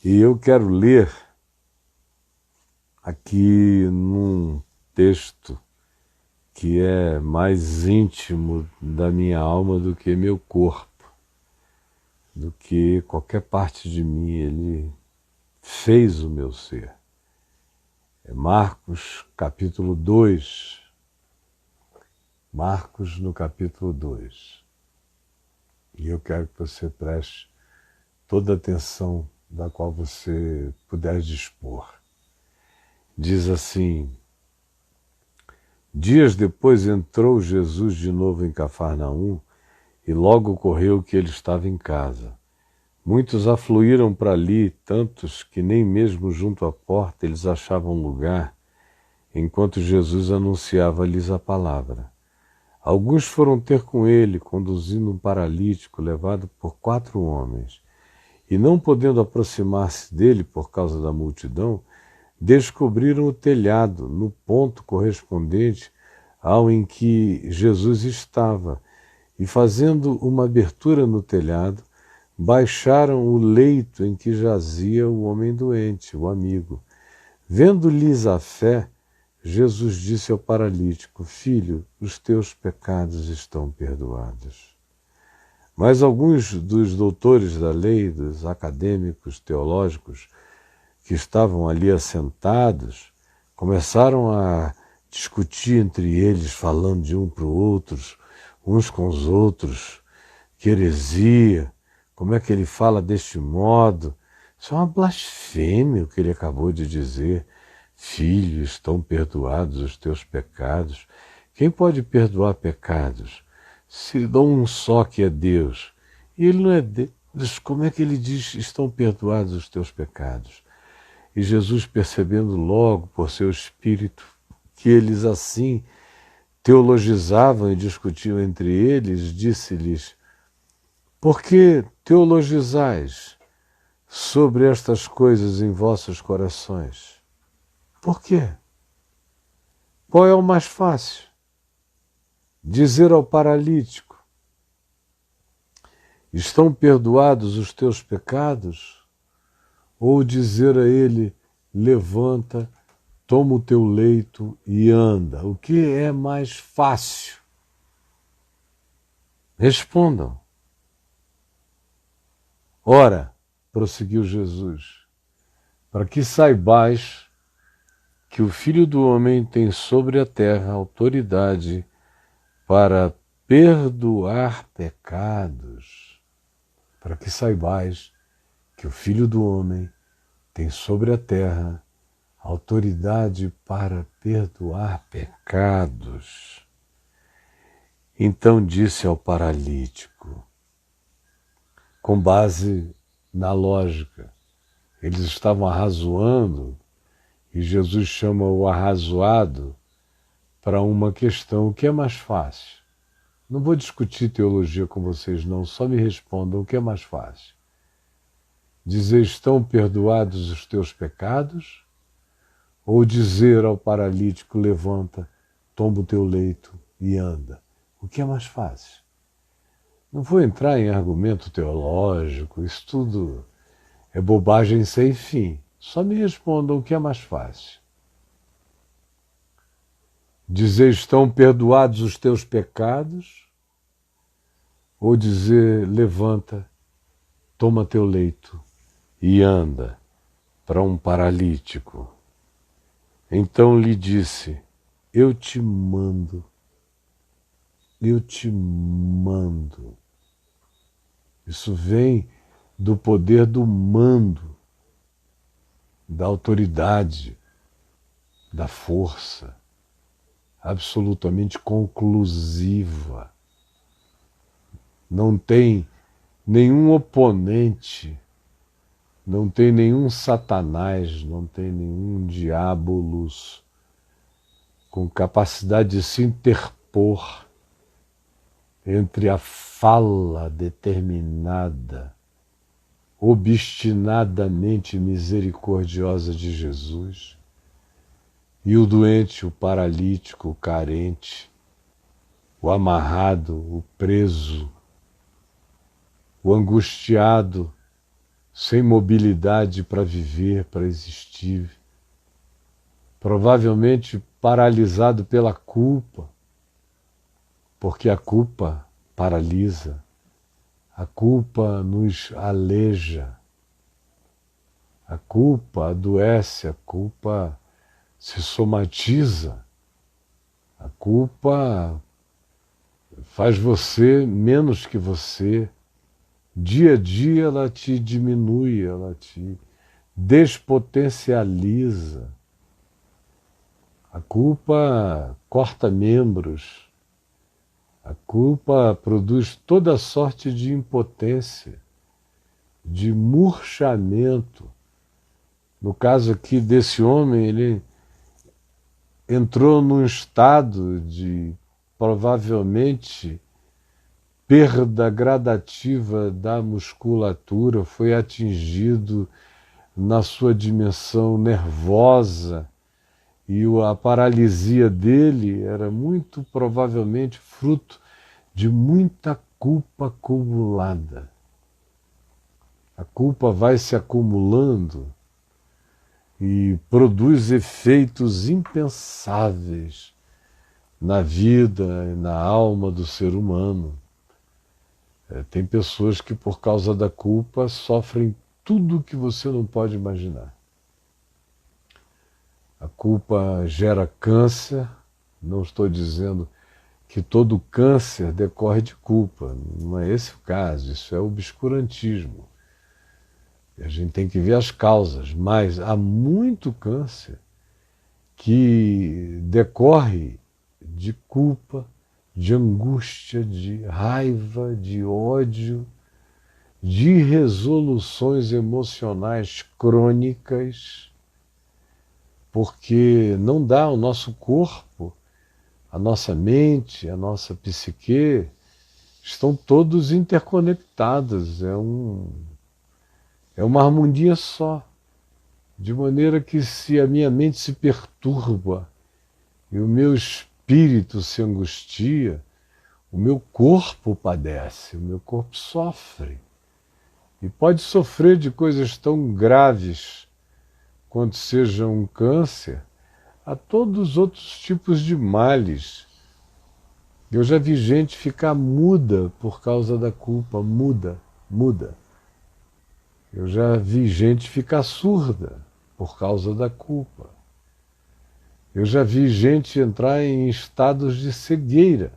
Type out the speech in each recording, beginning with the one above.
E eu quero ler aqui num texto que é mais íntimo da minha alma do que meu corpo, do que qualquer parte de mim. Ele fez o meu ser. É Marcos capítulo 2. Marcos no capítulo 2. E eu quero que você preste toda a atenção da qual você puder dispor. Diz assim: dias depois entrou Jesus de novo em Cafarnaum e logo ocorreu que ele estava em casa. Muitos afluíram para ali, tantos que nem mesmo junto à porta eles achavam lugar, enquanto Jesus anunciava-lhes a palavra. Alguns foram ter com ele, conduzindo um paralítico levado por 4 homens, e não podendo aproximar-se dele por causa da multidão, descobriram o telhado no ponto correspondente ao em que Jesus estava, e fazendo uma abertura no telhado, baixaram o leito em que jazia o homem doente, o amigo. Vendo-lhes a fé, Jesus disse ao paralítico: filho, os teus pecados estão perdoados. Mas alguns dos doutores da lei, dos acadêmicos teológicos que estavam ali assentados, começaram a discutir entre eles, falando de um para o outro, uns com os outros, que heresia, como é que ele fala deste modo? Isso é uma blasfêmia o que ele acabou de dizer. Filho, estão perdoados os teus pecados. Quem pode perdoar pecados? Se dá um só que é Deus. E ele não é Deus, como é que ele diz, estão perdoados os teus pecados? E Jesus, percebendo logo por seu espírito que eles assim teologizavam e discutiam entre eles, disse-lhes: por que teologizais sobre estas coisas em vossos corações? Por quê? Qual é o mais fácil? Dizer ao paralítico: estão perdoados os teus pecados? Ou dizer a ele: levanta, toma o teu leito e anda? O que é mais fácil? Respondam. Ora, prosseguiu Jesus, para que saibais que o Filho do Homem tem sobre a terra autoridade para perdoar pecados, para que saibais que o Filho do Homem tem sobre a terra autoridade para perdoar pecados. Então disse ao paralítico, com base na lógica, eles estavam arrazoando, e Jesus chama o arrazoado para uma questão: o que é mais fácil? Não vou discutir teologia com vocês não, só me respondam o que é mais fácil. Dizer: estão perdoados os teus pecados? Ou dizer ao paralítico: levanta, toma o teu leito e anda? O que é mais fácil? Não vou entrar em argumento teológico, isso tudo é bobagem sem fim. Só me respondam o que é mais fácil. Dizer: estão perdoados os teus pecados? Ou dizer: levanta, toma teu leito e anda, para um paralítico? Então lhe disse: eu te mando. Isso vem do poder do mando, da autoridade, da força, absolutamente conclusiva. Não tem nenhum oponente, não tem nenhum Satanás, não tem nenhum diabolos com capacidade de se interpor entre a fala determinada, obstinadamente misericordiosa de Jesus e o doente, o paralítico, o carente, o amarrado, o preso, o angustiado, sem mobilidade para viver, para existir, provavelmente paralisado pela culpa, porque a culpa paralisa, a culpa nos aleja, a culpa adoece, a culpa se somatiza, a culpa faz você menos que você. Dia a dia ela te diminui, ela te despotencializa. A culpa corta membros, a culpa produz toda sorte de impotência, de murchamento. No caso aqui desse homem, ele entrou num estado de, provavelmente, perda gradativa da musculatura, foi atingido na sua dimensão nervosa, e a paralisia dele era muito provavelmente fruto de muita culpa acumulada. A culpa vai se acumulando e produz efeitos impensáveis na vida e na alma do ser humano. Tem pessoas que, por causa da culpa, sofrem tudo que você não pode imaginar. A culpa gera câncer. Não estou dizendo que todo câncer decorre de culpa. Não é esse o caso. Isso é obscurantismo. A gente tem que ver as causas. Mas há muito câncer que decorre de culpa, de angústia, de raiva, de ódio, de resoluções emocionais crônicas, porque não dá ao nosso corpo, a nossa mente, a nossa psique, estão todos interconectados, é uma harmonia só, de maneira que se a minha mente se perturba e o meu espírito se angustia, o meu corpo padece, o meu corpo sofre. E pode sofrer de coisas tão graves quanto seja um câncer, a todos os outros tipos de males. Eu já vi gente ficar muda por causa da culpa, muda. Eu já vi gente ficar surda por causa da culpa. Eu já vi gente entrar em estados de cegueira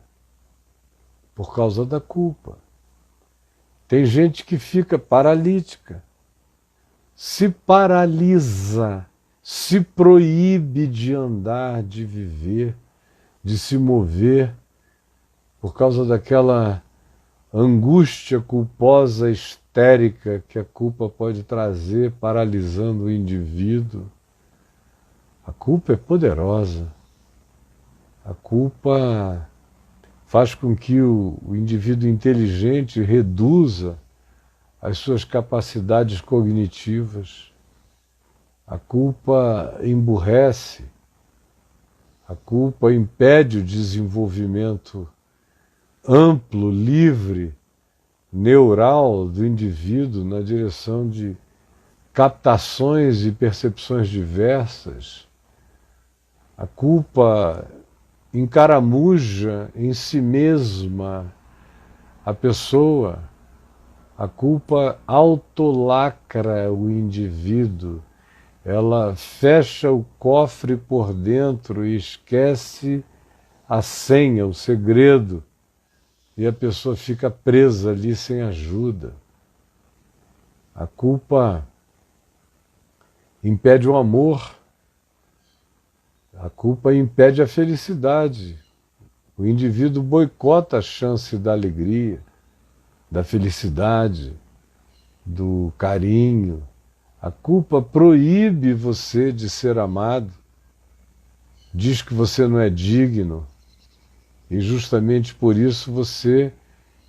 por causa da culpa. Tem gente que fica paralítica, se paralisa, se proíbe de andar, de viver, de se mover, por causa daquela angústia culposa histérica que a culpa pode trazer, paralisando o indivíduo. A culpa é poderosa. A culpa faz com que o indivíduo inteligente reduza as suas capacidades cognitivas. A culpa emburrece. A culpa impede o desenvolvimento amplo, livre, neural do indivíduo na direção de captações e percepções diversas. A culpa encaramuja em si mesma a pessoa. A culpa autolacra o indivíduo. Ela fecha o cofre por dentro e esquece a senha, o segredo, e a pessoa fica presa ali sem ajuda. A culpa impede o amor. A culpa impede a felicidade. O indivíduo boicota a chance da alegria, da felicidade, do carinho. A culpa proíbe você de ser amado, diz que você não é digno, e justamente por isso você,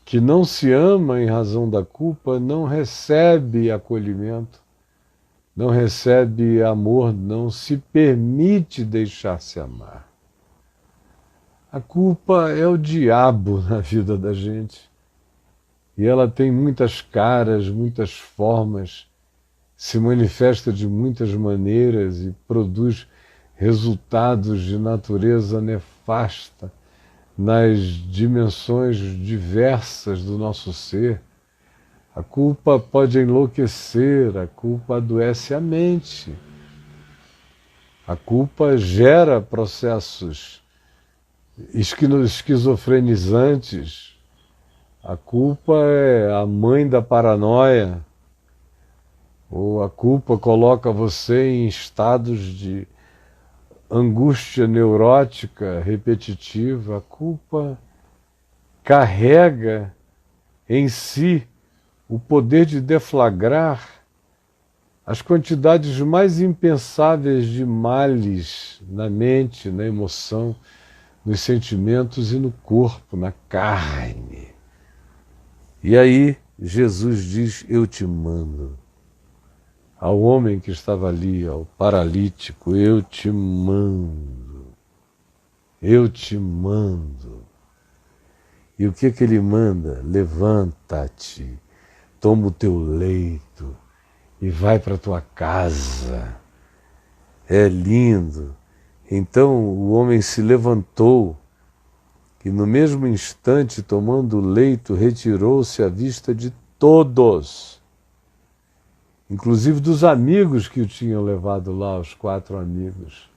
que não se ama em razão da culpa, não recebe acolhimento, não recebe amor, não se permite deixar-se amar. A culpa é o diabo na vida da gente. E ela tem muitas caras, muitas formas, se manifesta de muitas maneiras e produz resultados de natureza nefasta nas dimensões diversas do nosso ser. A culpa pode enlouquecer, a culpa adoece a mente. A culpa gera processos esquizofrenizantes. A culpa é a mãe da paranoia. Ou a culpa coloca você em estados de angústia neurótica repetitiva. A culpa carrega em si o poder de deflagrar as quantidades mais impensáveis de males na mente, na emoção, nos sentimentos e no corpo, na carne. E aí Jesus diz: eu te mando. Ao homem que estava ali, ao paralítico, eu te mando. Eu te mando. E o que ele manda? Levanta-te, toma o teu leito e vai para a tua casa. É lindo. Então o homem se levantou e no mesmo instante, tomando o leito, retirou-se à vista de todos, inclusive dos amigos que o tinham levado lá, os 4 amigos.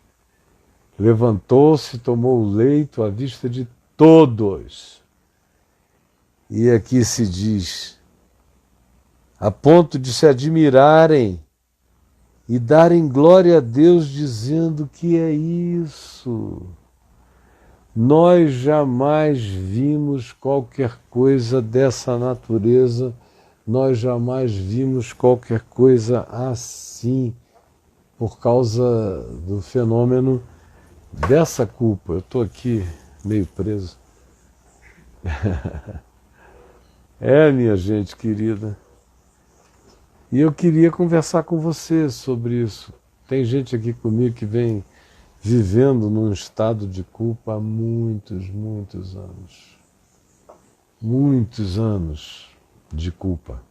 Levantou-se, tomou o leito à vista de todos. E aqui se diz, a ponto de se admirarem e darem glória a Deus, dizendo: que é isso? Nós jamais vimos qualquer coisa dessa natureza, nós jamais vimos qualquer coisa assim, por causa do fenômeno dessa culpa. Eu estou aqui meio preso. Minha gente querida. E eu queria conversar com você sobre isso. Tem gente aqui comigo que vem vivendo num estado de culpa há muitos anos. Muitos anos de culpa.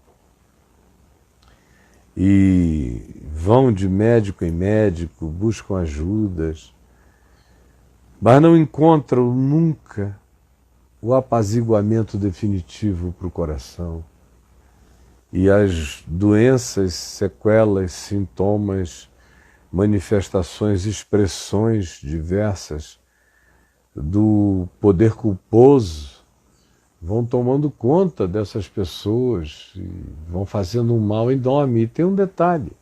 E vão de médico em médico, buscam ajudas, mas não encontram nunca o apaziguamento definitivo para o coração. E as doenças, sequelas, sintomas, manifestações, expressões diversas do poder culposo vão tomando conta dessas pessoas e vão fazendo um mal enorme. E tem um detalhe: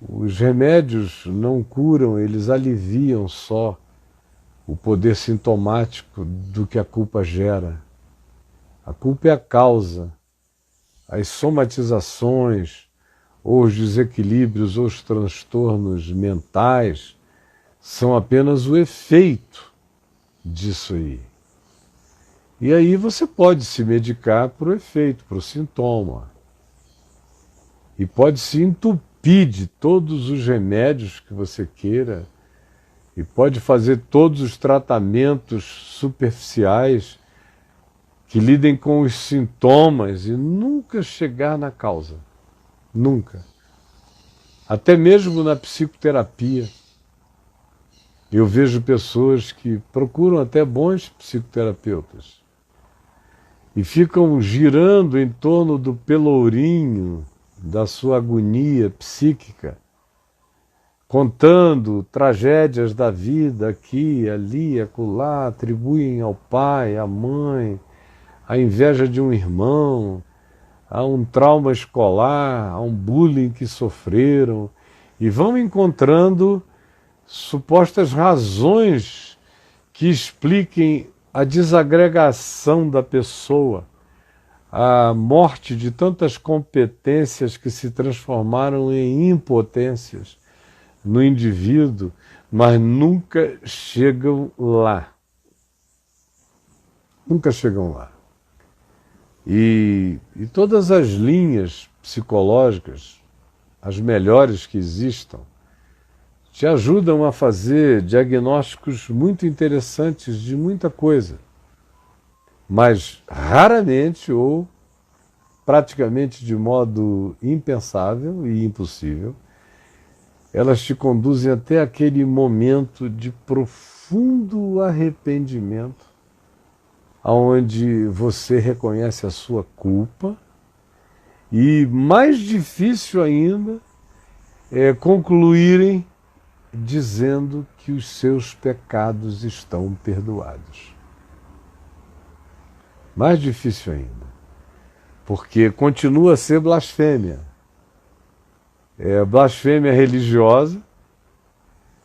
os remédios não curam, eles aliviam só o poder sintomático do que a culpa gera. A culpa é a causa. As somatizações, ou os desequilíbrios, ou os transtornos mentais são apenas o efeito disso aí. E aí você pode se medicar para o efeito, para o sintoma. E pode se entupir de todos os remédios que você queira, e pode fazer todos os tratamentos superficiais que lidem com os sintomas e nunca chegar na causa. Nunca. Até mesmo na psicoterapia. Eu vejo pessoas que procuram até bons psicoterapeutas e ficam girando em torno do pelourinho da sua agonia psíquica, contando tragédias da vida aqui, ali, acolá, atribuem ao pai, à mãe, a inveja de um irmão, a um trauma escolar, a um bullying que sofreram, e vão encontrando supostas razões que expliquem a desagregação da pessoa, a morte de tantas competências que se transformaram em impotências no indivíduo, mas nunca chegam lá. Nunca chegam lá. E todas as linhas psicológicas, as melhores que existam, te ajudam a fazer diagnósticos muito interessantes de muita coisa, mas raramente ou praticamente de modo impensável e impossível, elas te conduzem até aquele momento de profundo arrependimento, onde você reconhece a sua culpa, e mais difícil ainda é concluírem dizendo que os seus pecados estão perdoados. Mais difícil ainda, porque continua a ser blasfêmia. É blasfêmia religiosa.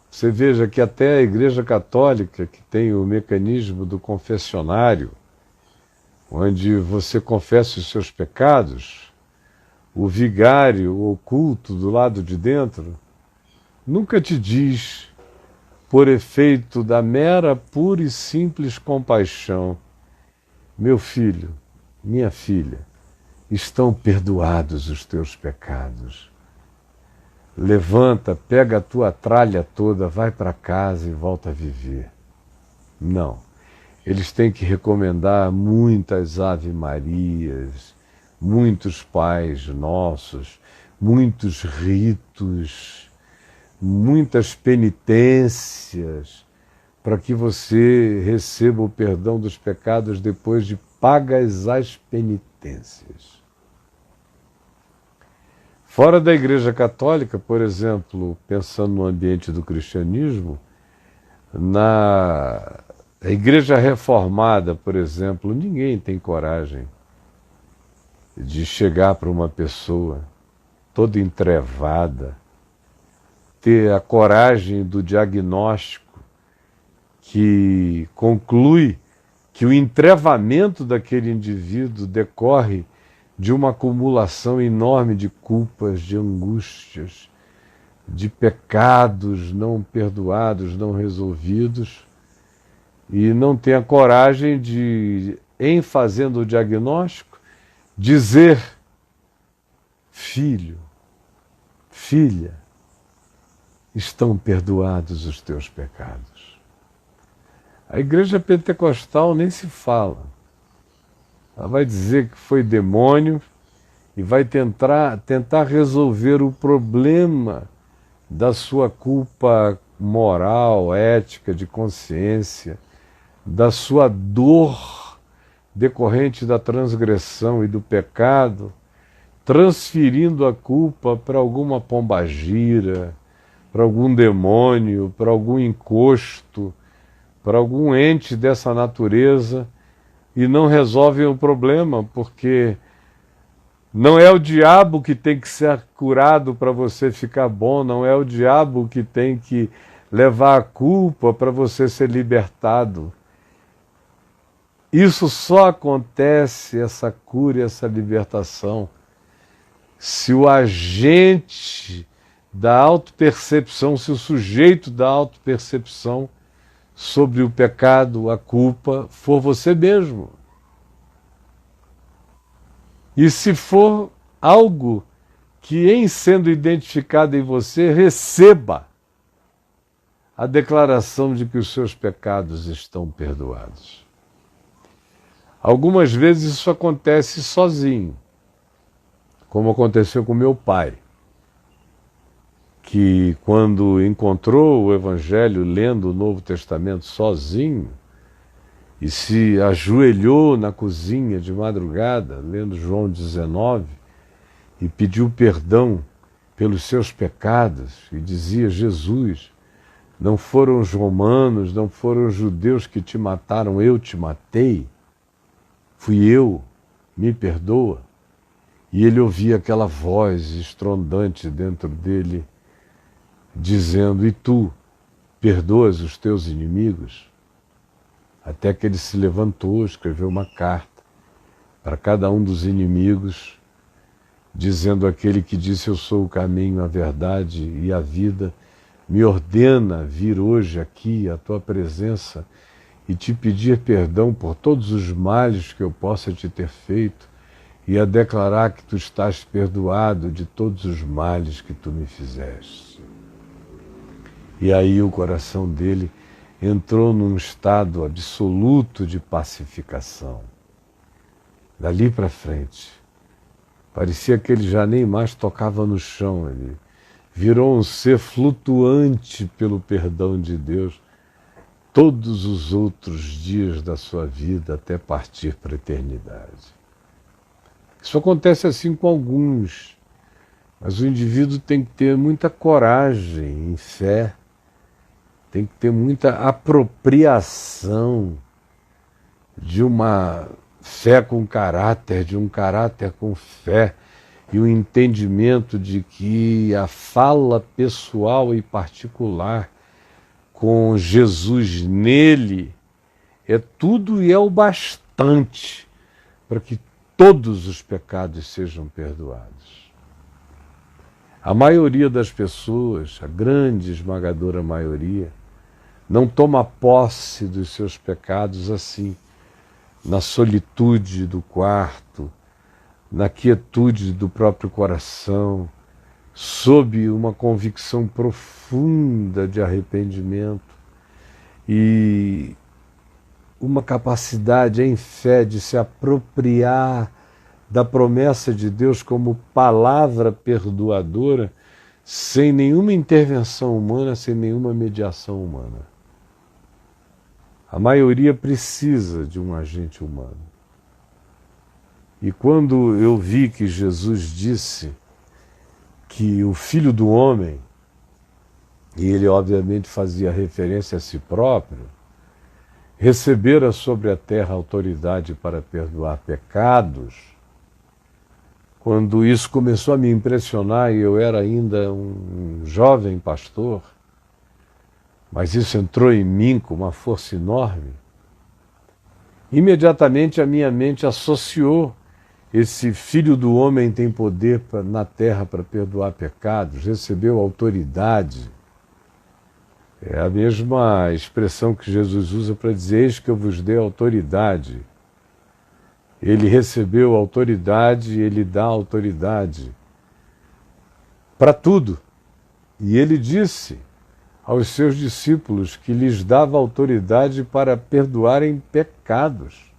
Você veja que até a Igreja Católica, que tem o mecanismo do confessionário, onde você confessa os seus pecados, o vigário oculto do lado de dentro nunca te diz, por efeito da mera, pura e simples compaixão: meu filho, minha filha, estão perdoados os teus pecados. Levanta, pega a tua tralha toda, vai para casa e volta a viver. Não. Eles têm que recomendar muitas Ave Marias, muitos Pais Nossos, muitos ritos, muitas penitências, para que você receba o perdão dos pecados depois de pagas as penitências. Fora da Igreja Católica, por exemplo, pensando no ambiente do cristianismo, na Igreja Reformada, por exemplo, ninguém tem coragem de chegar para uma pessoa toda entrevada, ter a coragem do diagnóstico que conclui que o entrevamento daquele indivíduo decorre de uma acumulação enorme de culpas, de angústias, de pecados não perdoados, não resolvidos, e não tem a coragem de, em fazendo o diagnóstico, dizer: filho, filha, estão perdoados os teus pecados. A Igreja Pentecostal nem se fala. Ela vai dizer que foi demônio e vai tentar resolver o problema da sua culpa moral, ética, de consciência, da sua dor decorrente da transgressão e do pecado, transferindo a culpa para alguma pombagira, para algum demônio, para algum encosto, para algum ente dessa natureza, e não resolvem o problema, porque não é o diabo que tem que ser curado para você ficar bom, não é o diabo que tem que levar a culpa para você ser libertado. Isso só acontece, essa cura e essa libertação, se o agente da autopercepção, se o sujeito da autopercepção sobre o pecado, a culpa, for você mesmo. E se for algo que, em sendo identificado em você, receba a declaração de que os seus pecados estão perdoados. Algumas vezes isso acontece sozinho, como aconteceu com meu pai, que quando encontrou o Evangelho lendo o Novo Testamento sozinho e se ajoelhou na cozinha de madrugada, lendo João 19, e pediu perdão pelos seus pecados, e dizia: Jesus, não foram os romanos, não foram os judeus que te mataram, eu te matei, fui eu, me perdoa. E ele ouvia aquela voz estrondante dentro dele, dizendo: e tu perdoas os teus inimigos? Até que ele se levantou, escreveu uma carta para cada um dos inimigos, dizendo: aquele que disse eu sou o caminho, a verdade e a vida, me ordena vir hoje aqui à tua presença e te pedir perdão por todos os males que eu possa te ter feito, e a declarar que tu estás perdoado de todos os males que tu me fizeste. E aí o coração dele entrou num estado absoluto de pacificação. Dali para frente, Parecia que ele já nem mais tocava no chão. Ele virou um ser flutuante pelo perdão de Deus todos os outros dias da sua vida até partir para a eternidade. Isso acontece assim com alguns, mas o indivíduo tem que ter muita coragem em fé, tem que ter muita apropriação de uma fé com caráter, de um caráter com fé, e o entendimento de que a fala pessoal e particular com Jesus nele é tudo e é o bastante para que todos os pecados sejam perdoados. A maioria das pessoas, a grande esmagadora maioria, não toma posse dos seus pecados assim, na solitude do quarto, na quietude do próprio coração, sob uma convicção profunda de arrependimento e uma capacidade em fé de se apropriar da promessa de Deus como palavra perdoadora, sem nenhuma intervenção humana, sem nenhuma mediação humana. A maioria precisa de um agente humano. E quando eu vi que Jesus disse que o Filho do Homem, e ele obviamente fazia referência a si próprio, recebera sobre a terra autoridade para perdoar pecados, quando isso começou a me impressionar e eu era ainda um jovem pastor, mas isso entrou em mim com uma força enorme, imediatamente a minha mente associou esse Filho do Homem tem poder na terra para perdoar pecados, recebeu autoridade. É a mesma expressão que Jesus usa para dizer: eis que eu vos dei autoridade. Ele recebeu autoridade, ele dá autoridade para tudo. E ele disse aos seus discípulos que lhes dava autoridade para perdoarem pecados.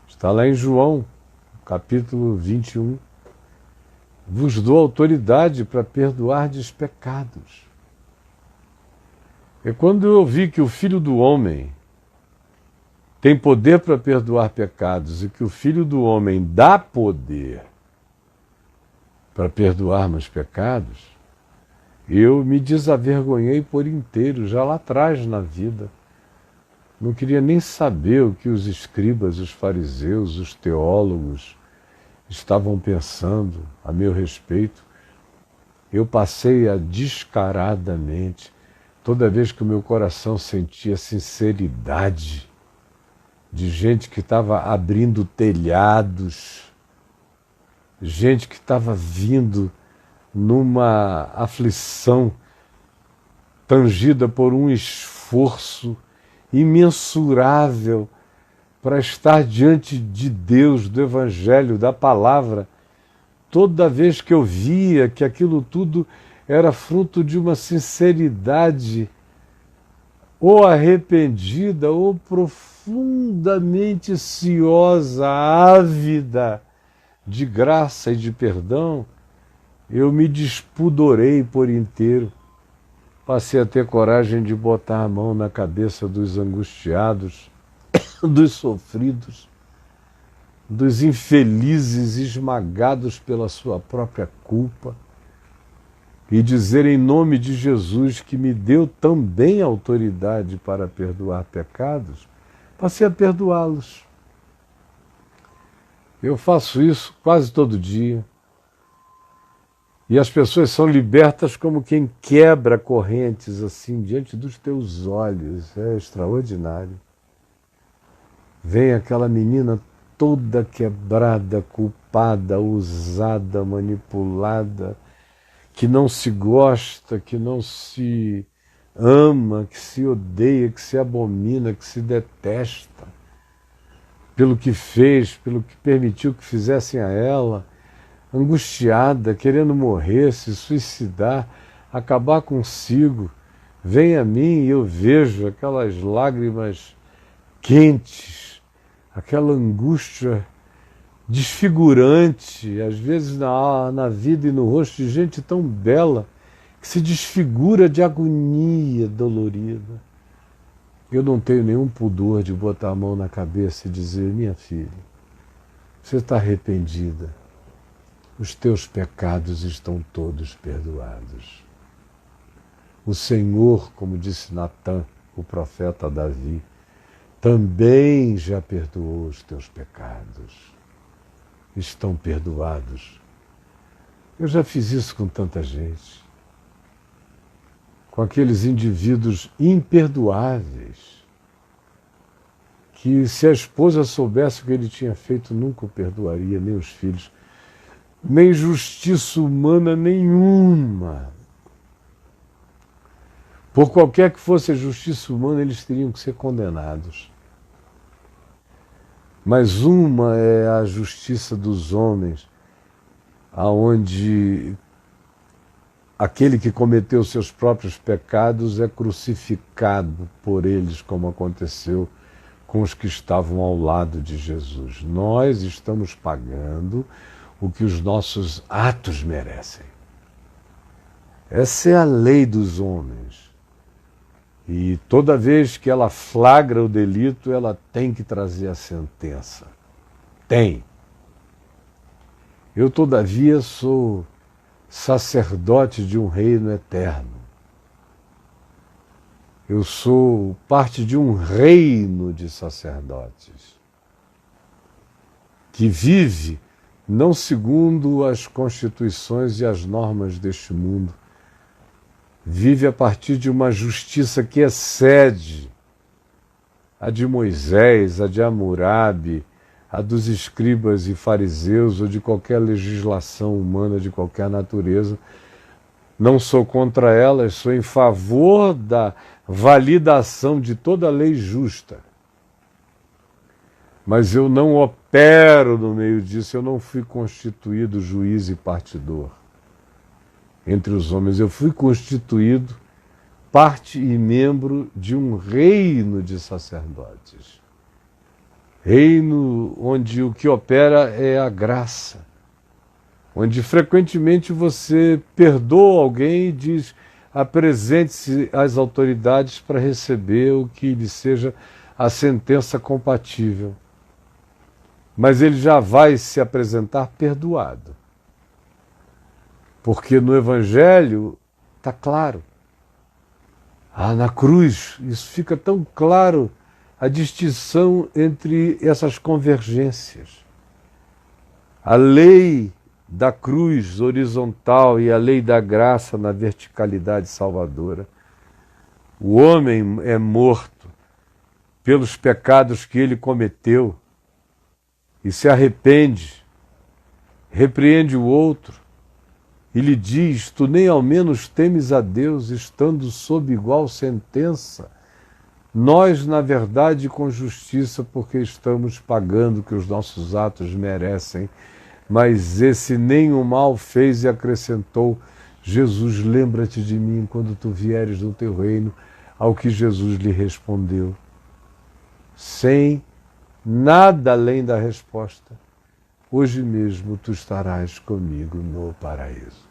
Está lá em João, capítulo 21. Vos dou autoridade para perdoardes pecados. E quando eu vi que o Filho do Homem tem poder para perdoar pecados e que o Filho do Homem dá poder para perdoarmos pecados, eu me desavergonhei por inteiro, já lá atrás na vida. Não queria nem saber o que os escribas, os fariseus, os teólogos estavam pensando a meu respeito. Eu passei a descaradamente, toda vez que o meu coração sentia sinceridade de gente que estava abrindo telhados, gente que estava vindo numa aflição tangida por um esforço imensurável para estar diante de Deus, do Evangelho, da Palavra. Toda vez que eu via que aquilo tudo era fruto de uma sinceridade ou arrependida ou profundamente ciosa, ávida de graça e de perdão, eu me despudorei por inteiro. Passei a ter coragem de botar a mão na cabeça dos angustiados, dos sofridos, dos infelizes esmagados pela sua própria culpa, e dizer em nome de Jesus, que me deu também autoridade para perdoar pecados, passei a perdoá-los. Eu faço isso quase todo dia. E as pessoas são libertas como quem quebra correntes assim diante dos teus olhos. É extraordinário. Vem aquela menina toda quebrada, culpada, usada, manipulada, que não se gosta, que não se ama, que se odeia, que se abomina, que se detesta pelo que fez, pelo que permitiu que fizessem a ela, angustiada, querendo morrer, se suicidar, acabar consigo. Vem a mim e eu vejo aquelas lágrimas quentes, aquela angústia desfigurante, às vezes na vida e no rosto de gente tão bela, que se desfigura de agonia dolorida. Eu não tenho nenhum pudor de botar a mão na cabeça e dizer: minha filha, você está arrependida, os teus pecados estão todos perdoados. O Senhor, como disse Natã, o profeta a Davi, também já perdoou os teus pecados. Estão perdoados. Eu já fiz isso com tanta gente. Com aqueles indivíduos imperdoáveis, que se a esposa soubesse o que ele tinha feito, nunca o perdoaria, nem os filhos. Nem justiça humana nenhuma. Por qualquer que fosse a justiça humana, eles teriam que ser condenados. Mas uma é a justiça dos homens, aonde aquele que cometeu seus próprios pecados é crucificado por eles, como aconteceu com os que estavam ao lado de Jesus. Nós estamos pagando o que os nossos atos merecem. Essa é a lei dos homens. E toda vez que ela flagra o delito, ela tem que trazer a sentença. Tem. Eu, todavia, sou sacerdote de um reino eterno. Eu sou parte de um reino de sacerdotes que vive não segundo as constituições e as normas deste mundo, vive a partir de uma justiça que excede a de Moisés, a de Hammurabi, a dos escribas e fariseus ou de qualquer legislação humana de qualquer natureza. Não sou contra elas, sou em favor da validação de toda lei justa. Mas eu não opero no meio disso, eu não fui constituído juiz e partidor entre os homens. Eu fui constituído parte e membro de um reino de sacerdotes. Reino onde o que opera é a graça. Onde frequentemente você perdoa alguém e diz: apresente-se às autoridades para receber o que lhe seja a sentença compatível. Mas ele já vai se apresentar perdoado. Porque no Evangelho está claro. Na cruz, isso fica tão claro, a distinção entre essas convergências. A lei da cruz horizontal e a lei da graça na verticalidade salvadora. O homem é morto pelos pecados que ele cometeu e se arrepende, repreende o outro e lhe diz: tu nem ao menos temes a Deus, estando sob igual sentença. Nós, na verdade, com justiça, porque estamos pagando o que os nossos atos merecem, mas esse nem o mal fez e acrescentou: Jesus, lembra-te de mim quando tu vieres no teu reino. Ao que Jesus lhe respondeu, sem nada além da resposta: hoje mesmo tu estarás comigo no paraíso.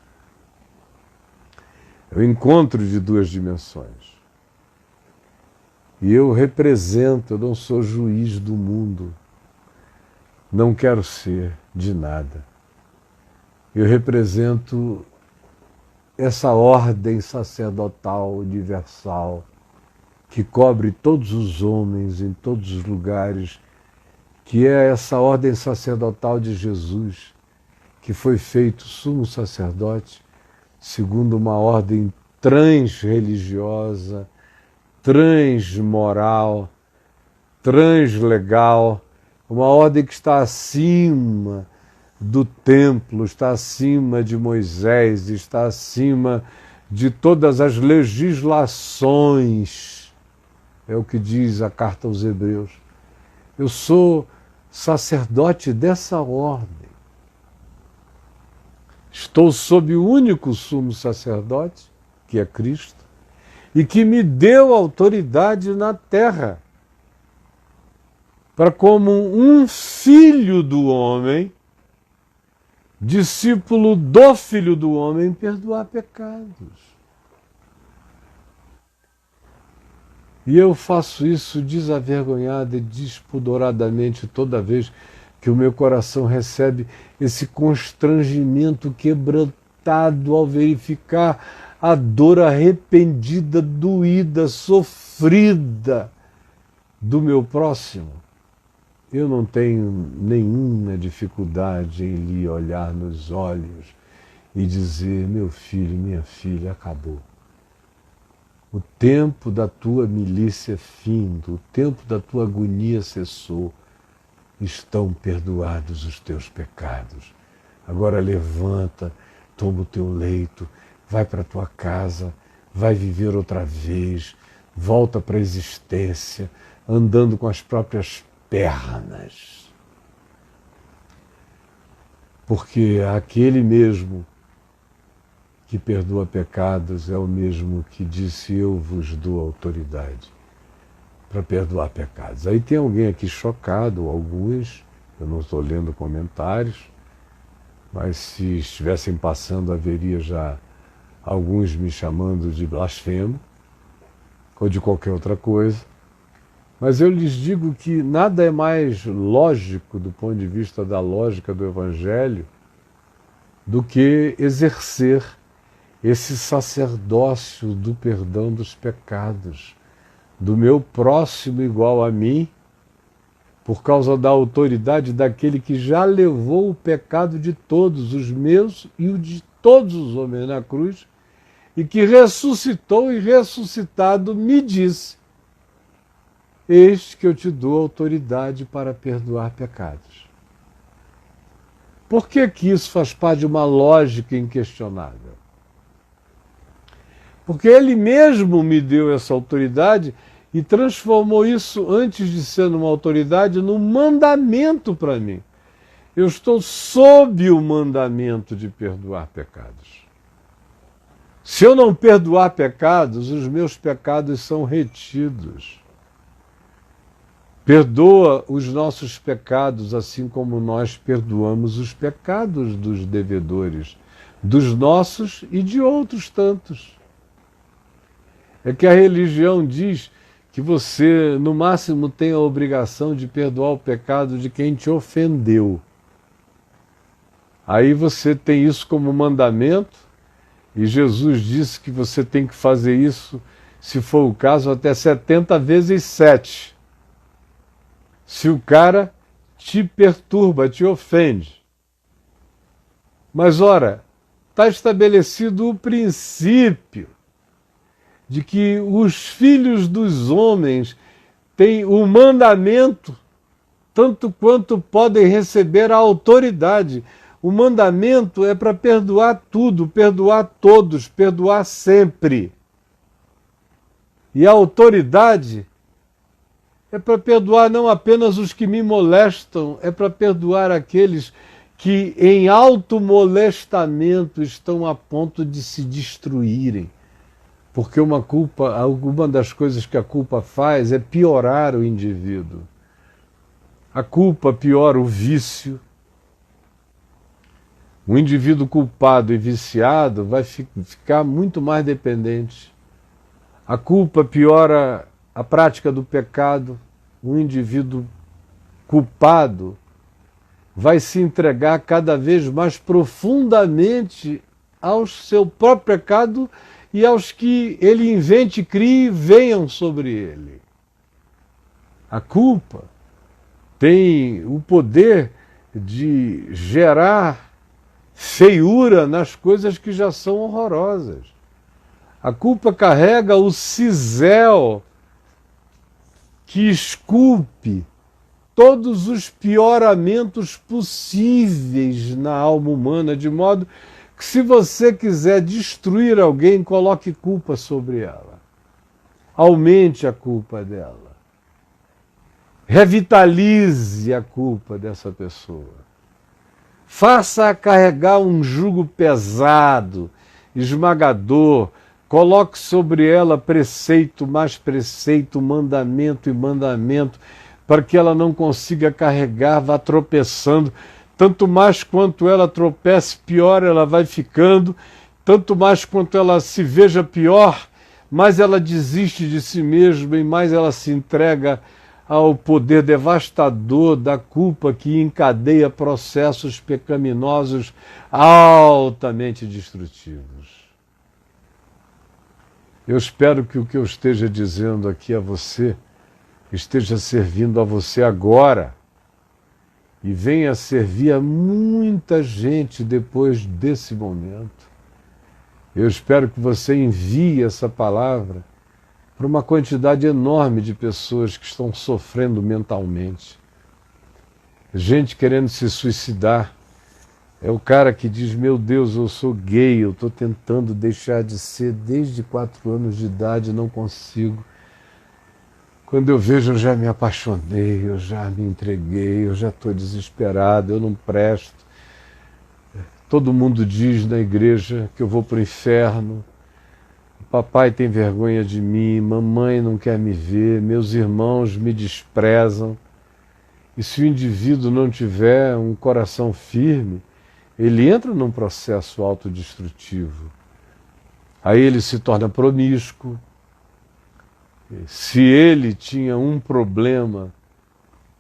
É o encontro de duas dimensões. E eu represento, eu não sou juiz do mundo, não quero ser de nada. Eu represento essa ordem sacerdotal universal que cobre todos os homens em todos os lugares, que é essa ordem sacerdotal de Jesus, que foi feito sumo sacerdote segundo uma ordem transreligiosa, transmoral, translegal, uma ordem que está acima do templo, está acima de Moisés, está acima de todas as legislações. É o que diz a carta aos Hebreus. Eu sou sacerdote dessa ordem. Estou sob o único sumo sacerdote, que é Cristo, e que me deu autoridade na terra. para como um filho do homem, discípulo do Filho do Homem, perdoar pecados. E eu faço isso desavergonhada e despundoradamente toda vez que o meu coração recebe esse constrangimento quebrantado ao verificar a dor arrependida, doída, sofrida do meu próximo. Eu não tenho nenhuma dificuldade em lhe olhar nos olhos e dizer: meu filho, minha filha, acabou. O tempo da tua milícia é findo, o tempo da tua agonia cessou. Estão perdoados os teus pecados. Agora levanta, toma o teu leito, vai para a tua casa, vai viver outra vez, volta para a existência, andando com as próprias pernas. Porque aquele mesmo que perdoa pecados é o mesmo que disse: eu vos dou autoridade para perdoar pecados. Aí tem alguém aqui chocado, alguns, eu não estou lendo comentários, mas se estivessem passando haveria já alguns me chamando de blasfemo ou de qualquer outra coisa. Mas eu lhes digo que nada é mais lógico do ponto de vista da lógica do Evangelho do que exercer esse sacerdócio do perdão dos pecados, do meu próximo igual a mim, por causa da autoridade daquele que já levou o pecado de todos, os meus e o de todos os homens na cruz, e que ressuscitou e ressuscitado me disse: eis que eu te dou autoridade para perdoar pecados. Por que que isso faz parte de uma lógica inquestionável? Porque ele mesmo me deu essa autoridade e transformou isso, antes de ser uma autoridade, num mandamento para mim. Eu estou sob o mandamento de perdoar pecados. Se eu não perdoar pecados, os meus pecados são retidos. Perdoa os nossos pecados, assim como nós perdoamos os pecados dos devedores, dos nossos e de outros tantos. É que a religião diz que você, no máximo, tem a obrigação de perdoar o pecado de quem te ofendeu. Aí você tem isso como mandamento, e Jesus disse que você tem que fazer isso, se for o caso, até 70 vezes 7. Se o cara te perturba, te ofende. Mas, ora, está estabelecido o princípio de que os filhos dos homens têm o mandamento, tanto quanto podem receber a autoridade. O mandamento é para perdoar tudo, perdoar todos, perdoar sempre. E a autoridade é para perdoar não apenas os que me molestam, é para perdoar aqueles que em automolestamento estão a ponto de se destruírem. Porque alguma das coisas que a culpa faz é piorar o indivíduo. A culpa piora o vício. Um indivíduo culpado e viciado vai ficar muito mais dependente. A culpa piora a prática do pecado. Um indivíduo culpado vai se entregar cada vez mais profundamente ao seu próprio pecado e aos que ele invente e crie venham sobre ele. A culpa tem o poder de gerar feiura nas coisas que já são horrorosas. A culpa carrega o cisel que esculpe todos os pioramentos possíveis na alma humana, de modo que, se você quiser destruir alguém, coloque culpa sobre ela. Aumente a culpa dela. Revitalize a culpa dessa pessoa. Faça-a carregar um jugo pesado, esmagador. Coloque sobre ela preceito mais preceito, mandamento e mandamento. para que ela não consiga carregar, vá tropeçando. Tanto mais quanto ela tropece, pior ela vai ficando. Tanto mais quanto ela se veja pior, mais ela desiste de si mesma e mais ela se entrega ao poder devastador da culpa que encadeia processos pecaminosos altamente destrutivos. Eu espero que o que eu esteja dizendo aqui a você esteja servindo a você agora e venha servir a muita gente depois desse momento. Eu espero que você envie essa palavra para uma quantidade enorme de pessoas que estão sofrendo mentalmente. Gente querendo se suicidar. É o cara que diz, meu Deus, eu sou gay, eu estou tentando deixar de ser desde 4 anos de idade, não consigo. Quando eu vejo, eu já me apaixonei, eu já me entreguei, eu já estou desesperado, eu não presto. Todo mundo diz na igreja que eu vou para o inferno. Papai tem vergonha de mim, mamãe não quer me ver, meus irmãos me desprezam. E se o indivíduo não tiver um coração firme, ele entra num processo autodestrutivo. Aí ele se torna promíscuo. Se ele tinha um problema,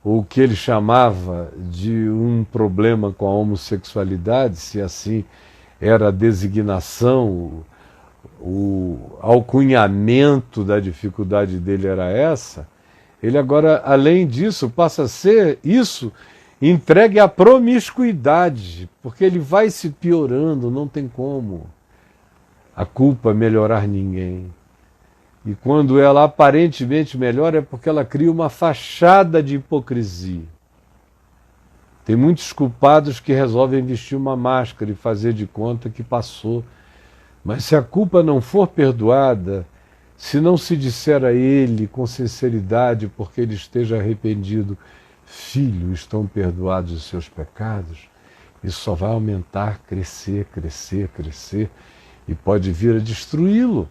ou o que ele chamava de um problema com a homossexualidade, se assim era a designação, o alcunhamento da dificuldade dele era essa, ele agora, além disso, passa a ser isso entregue à promiscuidade, porque ele vai se piorando, não tem como a culpa melhorar ninguém. E quando ela aparentemente melhora é porque ela cria uma fachada de hipocrisia. Tem muitos culpados que resolvem vestir uma máscara e fazer de conta que passou. Mas se a culpa não for perdoada, se não se disser a ele com sinceridade, porque ele esteja arrependido, filho, estão perdoados os seus pecados, isso só vai aumentar, crescer, crescer, crescer, e pode vir a destruí-lo.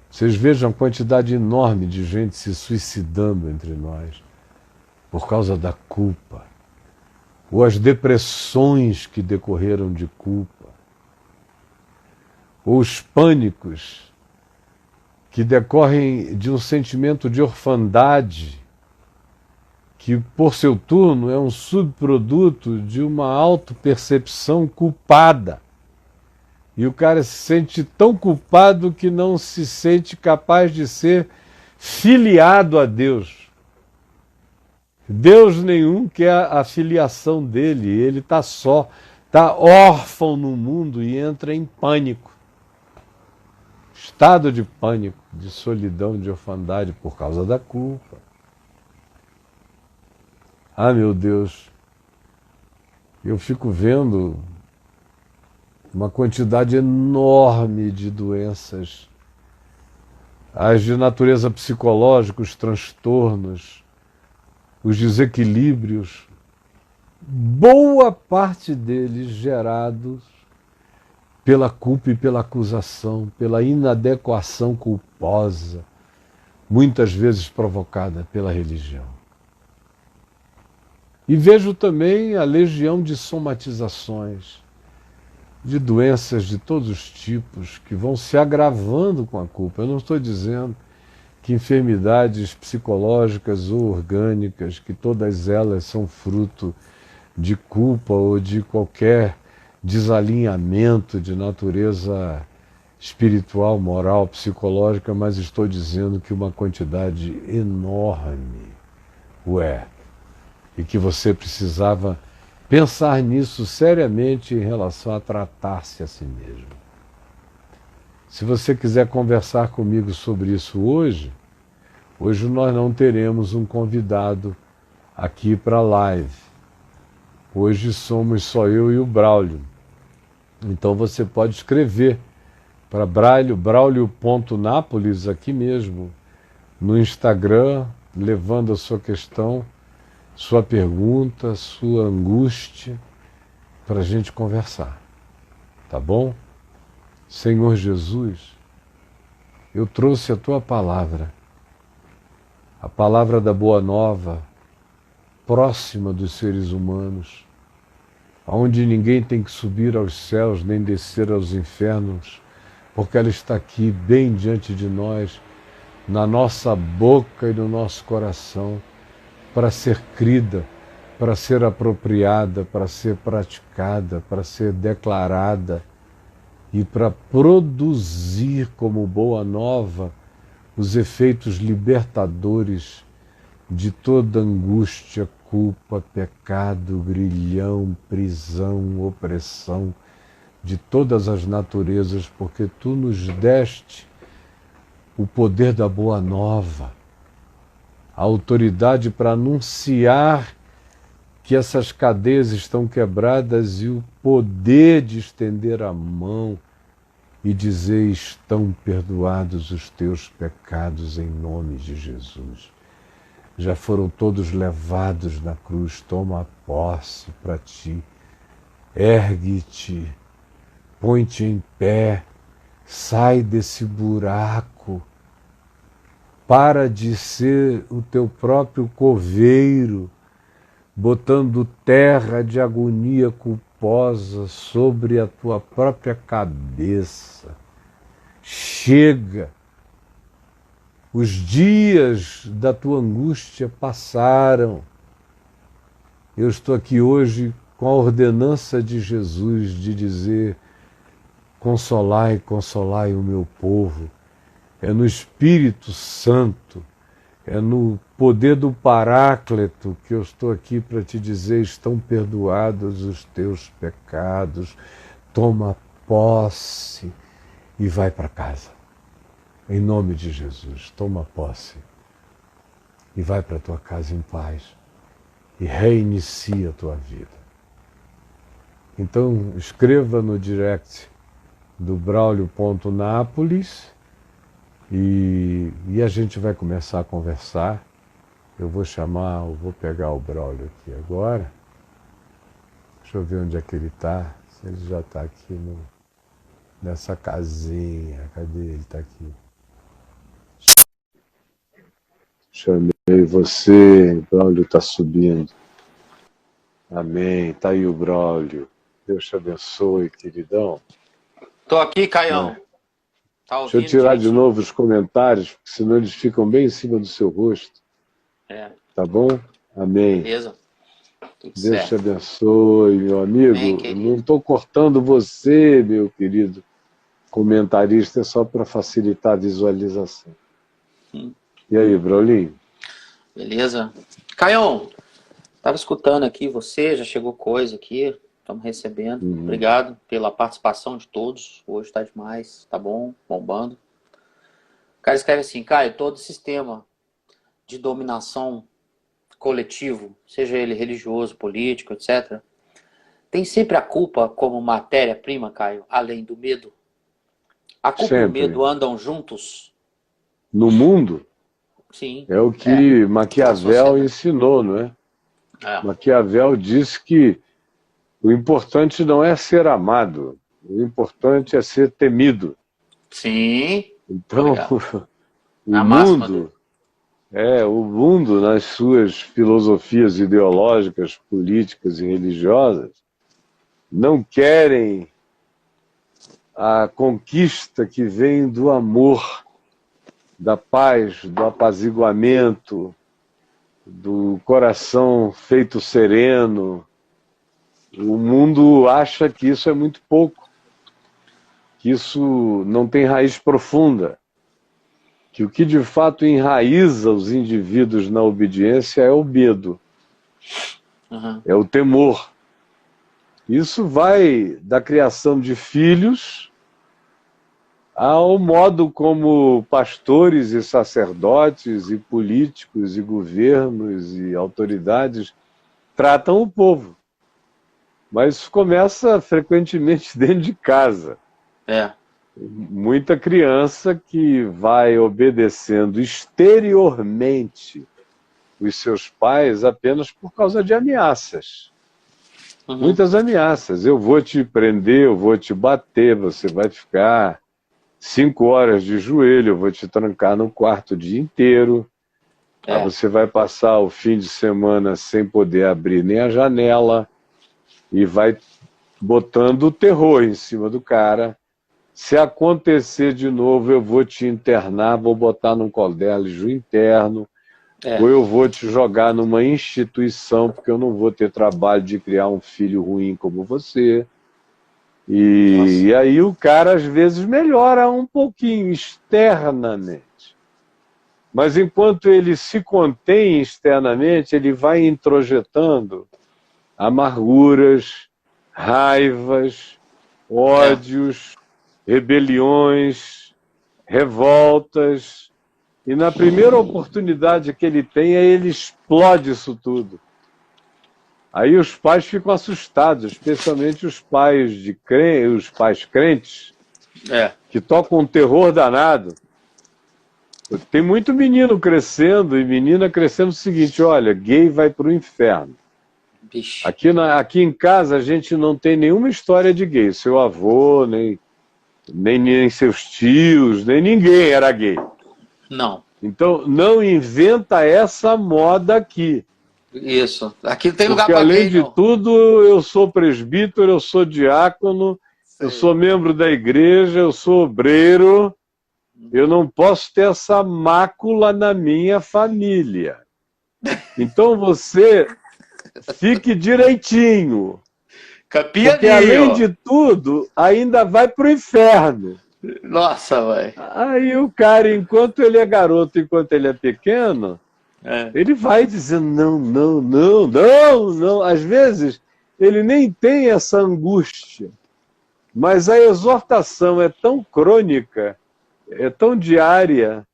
Vocês vejam a quantidade enorme de gente se suicidando entre nós por causa da culpa, ou as depressões que decorreram de culpa, ou os pânicos que decorrem de um sentimento de orfandade, que por seu turno é um subproduto de uma autopercepção culpada. E o cara se sente tão culpado que não se sente capaz de ser filiado a Deus. Deus nenhum quer a filiação dele, ele está só, está órfão no mundo e entra em pânico. Estado de pânico, de solidão, de orfandade por causa da culpa. Ah, meu Deus, eu fico vendo uma quantidade enorme de doenças, as de natureza psicológica, os transtornos, os desequilíbrios, boa parte deles gerados pela culpa e pela acusação, pela inadequação culposa, muitas vezes provocada pela religião. E vejo também a legião de somatizações, de doenças de todos os tipos que vão se agravando com a culpa. Eu não estou dizendo que enfermidades psicológicas ou orgânicas, que todas elas são fruto de culpa ou de qualquer desalinhamento de natureza espiritual, moral, psicológica, mas estou dizendo que uma quantidade enorme o é. E que você precisava pensar nisso seriamente em relação a tratar-se a si mesmo. Se você quiser conversar comigo sobre isso hoje nós não teremos um convidado aqui para a live. Hoje somos só eu e o Braulio. Então você pode escrever para braulio.napolis aqui mesmo, no Instagram, levando a sua questão, sua pergunta, sua angústia, para a gente conversar. Tá bom? Senhor Jesus, eu trouxe a tua palavra a palavra da Boa Nova, próxima dos seres humanos, onde ninguém tem que subir aos céus nem descer aos infernos, porque ela está aqui, bem diante de nós, na nossa boca e no nosso coração, para ser crida, para ser apropriada, para ser praticada, para ser declarada e para produzir como boa nova os efeitos libertadores de toda angústia, culpa, pecado, grilhão, prisão, opressão, de todas as naturezas, porque tu nos deste o poder da boa nova, a autoridade para anunciar que essas cadeias estão quebradas e o poder de estender a mão e dizer: estão perdoados os teus pecados em nome de Jesus. Já foram todos levados na cruz, toma posse para ti, ergue-te, põe-te em pé, sai desse buraco, para de ser o teu próprio coveiro, botando terra de agonia culposa sobre a tua própria cabeça. Chega! Os dias da tua angústia passaram. Eu estou aqui hoje com a ordenança de Jesus de dizer: consolai, consolai o meu povo. É no Espírito Santo, é no poder do Paráclito que eu estou aqui para te dizer: estão perdoados os teus pecados, toma posse e vai para casa. Em nome de Jesus, toma posse e vai para a tua casa em paz e reinicia a tua vida. Então escreva no direct do Braulio.Nápoles e a gente vai começar a conversar. Eu vou pegar o Braulio aqui agora. Deixa eu ver onde é que ele está, se ele já está aqui nessa casinha. Cadê ele? Está aqui. Chamei você, Braulio está subindo. Amém, está aí o Braulio. Deus te abençoe, queridão. Tô aqui, Caião. Tá ouvindo? Deixa eu tirar de novo os comentários, porque senão eles ficam bem em cima do seu rosto. Tá bom? Amém. Beleza. Tudo Deus certo. te abençoe, meu amigo. Amém, não estou cortando você, meu querido comentarista, é só para facilitar a visualização. E aí, Braulinho? Beleza. Caião, estava escutando aqui você, já chegou coisa aqui, estamos recebendo. Obrigado pela participação de todos. Hoje está demais, tá bom, bombando. O cara escreve assim: Caio, todo sistema de dominação coletivo, seja ele religioso, político, etc., tem sempre a culpa como matéria-prima, Caio, além do medo? A culpa e o medo andam juntos? No mundo? Sim. É o que Maquiavel ensinou, não é? Maquiavel disse que o importante não é ser amado, o importante é ser temido. Sim. Então, o mundo, nas suas filosofias ideológicas, políticas e religiosas, não querem a conquista que vem do amor, da paz, do apaziguamento, do coração feito sereno. O mundo acha que isso é muito pouco, que isso não tem raiz profunda, que o que de fato enraiza os indivíduos na obediência é o medo, é o temor. Isso vai da criação de filhos ao modo como pastores e sacerdotes e políticos e governos e autoridades tratam o povo. Mas isso começa frequentemente dentro de casa. Muita criança que vai obedecendo exteriormente os seus pais apenas por causa de ameaças. Muitas ameaças. Eu vou te prender, eu vou te bater, você vai ficar 5 horas de joelho, eu vou te trancar no quarto o dia inteiro. Aí você vai passar o fim de semana sem poder abrir nem a janela e vai botando o terror em cima do cara. Se acontecer de novo, eu vou te internar, vou botar num colégio interno, ou eu vou te jogar numa instituição, porque eu não vou ter trabalho de criar um filho ruim como você. E aí o cara, às vezes, melhora um pouquinho externamente. Mas enquanto ele se contém externamente, ele vai introjetando amarguras, raivas, ódios, rebeliões, revoltas. E na primeira oportunidade que ele tem, aí ele explode isso tudo. Aí os pais ficam assustados, especialmente os pais os pais crentes, que tocam um terror danado. Tem muito menino crescendo e menina crescendo o seguinte: olha, gay vai para o inferno. Aqui em casa a gente não tem nenhuma história de gay. Seu avô, nem seus tios, nem ninguém era gay. Não. Então não inventa essa moda aqui. Isso. Aqui não tem lugar para gay. Porque além de não. tudo, eu sou presbítero, eu sou diácono, eu sou membro da igreja, eu sou obreiro. Eu não posso ter essa mácula na minha família. Então você fique direitinho. Porque além de tudo, ainda vai pro inferno. Nossa, velho. Aí o cara, enquanto ele é garoto, enquanto ele é pequeno, ele vai dizendo não, não, não, não, não. Às vezes ele nem tem essa angústia. Mas a exortação é tão crônica, é tão diária,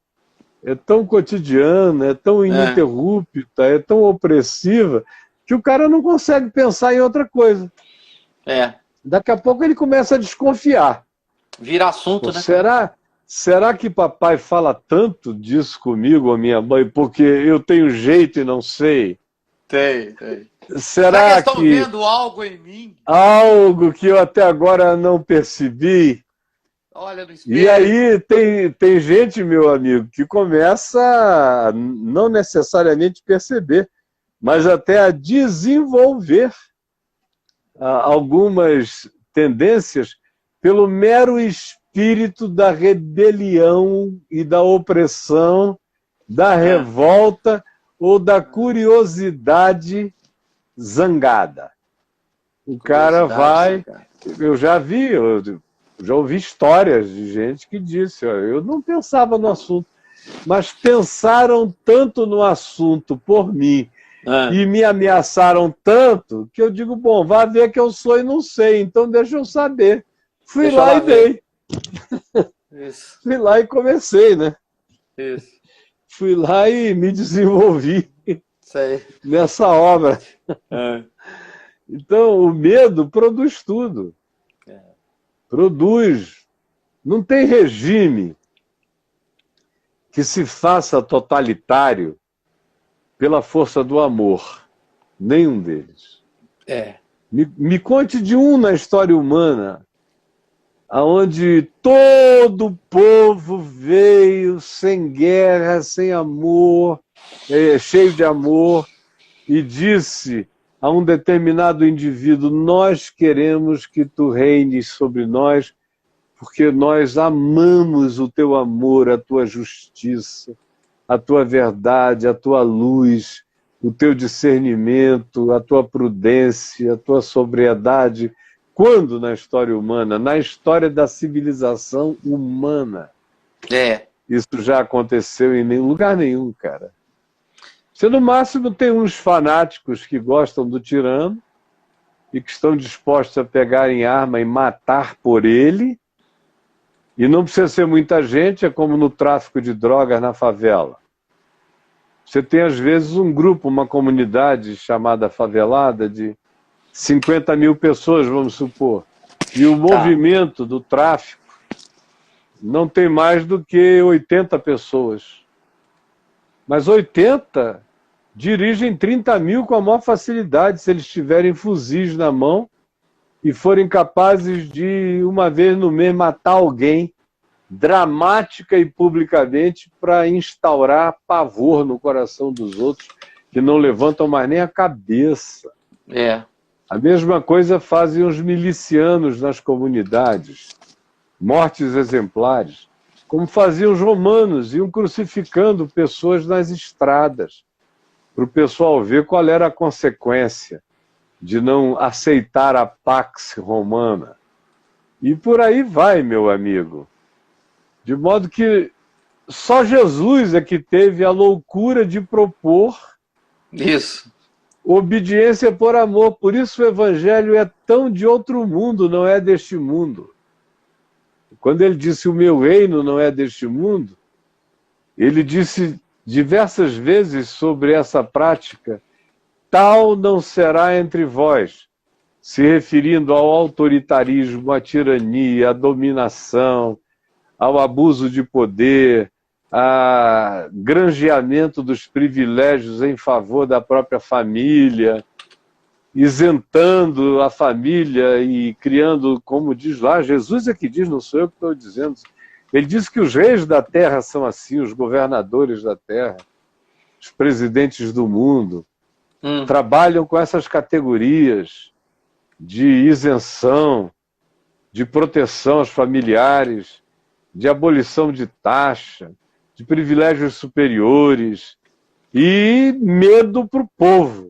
é tão cotidiana, é tão ininterrupta, é tão opressiva, que o cara não consegue pensar em outra coisa. Daqui a pouco ele começa a desconfiar. Vira assunto, né? Será que papai fala tanto disso comigo, ou minha mãe, porque eu tenho jeito e não sei? Tem. Será que estão vendo algo em mim? Algo que eu até agora não percebi? Olha no espelho. E aí tem gente, meu amigo, que começa a não necessariamente perceber, mas até a desenvolver algumas tendências pelo mero espírito da rebelião e da opressão, da revolta ou da curiosidade zangada. O cara vai... Eu já ouvi histórias de gente que disse: eu não pensava no assunto, mas pensaram tanto no assunto por mim e me ameaçaram tanto que eu digo, bom, vá ver que eu sou e não sei, então deixa eu saber. Fui lá e dei. Isso. Fui lá e comecei, né? Isso. Fui lá e me desenvolvi nessa obra. Então, o medo produz tudo. Produz. Não tem regime que se faça totalitário pela força do amor. Nenhum deles. Me conte de um na história humana onde todo o povo veio sem guerra, sem amor, cheio de amor, e disse a um determinado indivíduo: nós queremos que tu reines sobre nós, porque nós amamos o teu amor, a tua justiça, a tua verdade, a tua luz, o teu discernimento, a tua prudência, a tua sobriedade. Quando na história humana? Na história da civilização humana. Isso já aconteceu em lugar nenhum, cara. Você, no máximo, tem uns fanáticos que gostam do tirano e que estão dispostos a pegar em arma e matar por ele. E não precisa ser muita gente, é como no tráfico de drogas na favela. Você tem, às vezes, um grupo, uma comunidade chamada favelada de 50 mil pessoas, vamos supor. E o movimento do tráfico não tem mais do que 80 pessoas. Mas 80 dirigem 30 mil com a maior facilidade, se eles tiverem fuzis na mão e forem capazes de, uma vez no mês, matar alguém dramática e publicamente para instaurar pavor no coração dos outros que não levantam mais nem a cabeça. A mesma coisa fazem os milicianos nas comunidades, mortes exemplares, como faziam os romanos, iam crucificando pessoas nas estradas, para o pessoal ver qual era a consequência de não aceitar a Pax Romana. E por aí vai, meu amigo. De modo que só Jesus é que teve a loucura de propor isso. Obediência por amor. Por isso o evangelho é tão de outro mundo, não é deste mundo. Quando ele disse o meu reino não é deste mundo, ele disse diversas vezes sobre essa prática, tal não será entre vós, se referindo ao autoritarismo, à tirania, à dominação, ao abuso de poder, a granjeamento dos privilégios em favor da própria família, isentando a família e criando, como diz lá, Jesus é que diz, não sou eu que estou dizendo. Ele diz que os reis da terra são assim, os governadores da terra, os presidentes do mundo, trabalham com essas categorias de isenção, de proteção aos familiares, de abolição de taxa, de privilégios superiores e medo para o povo.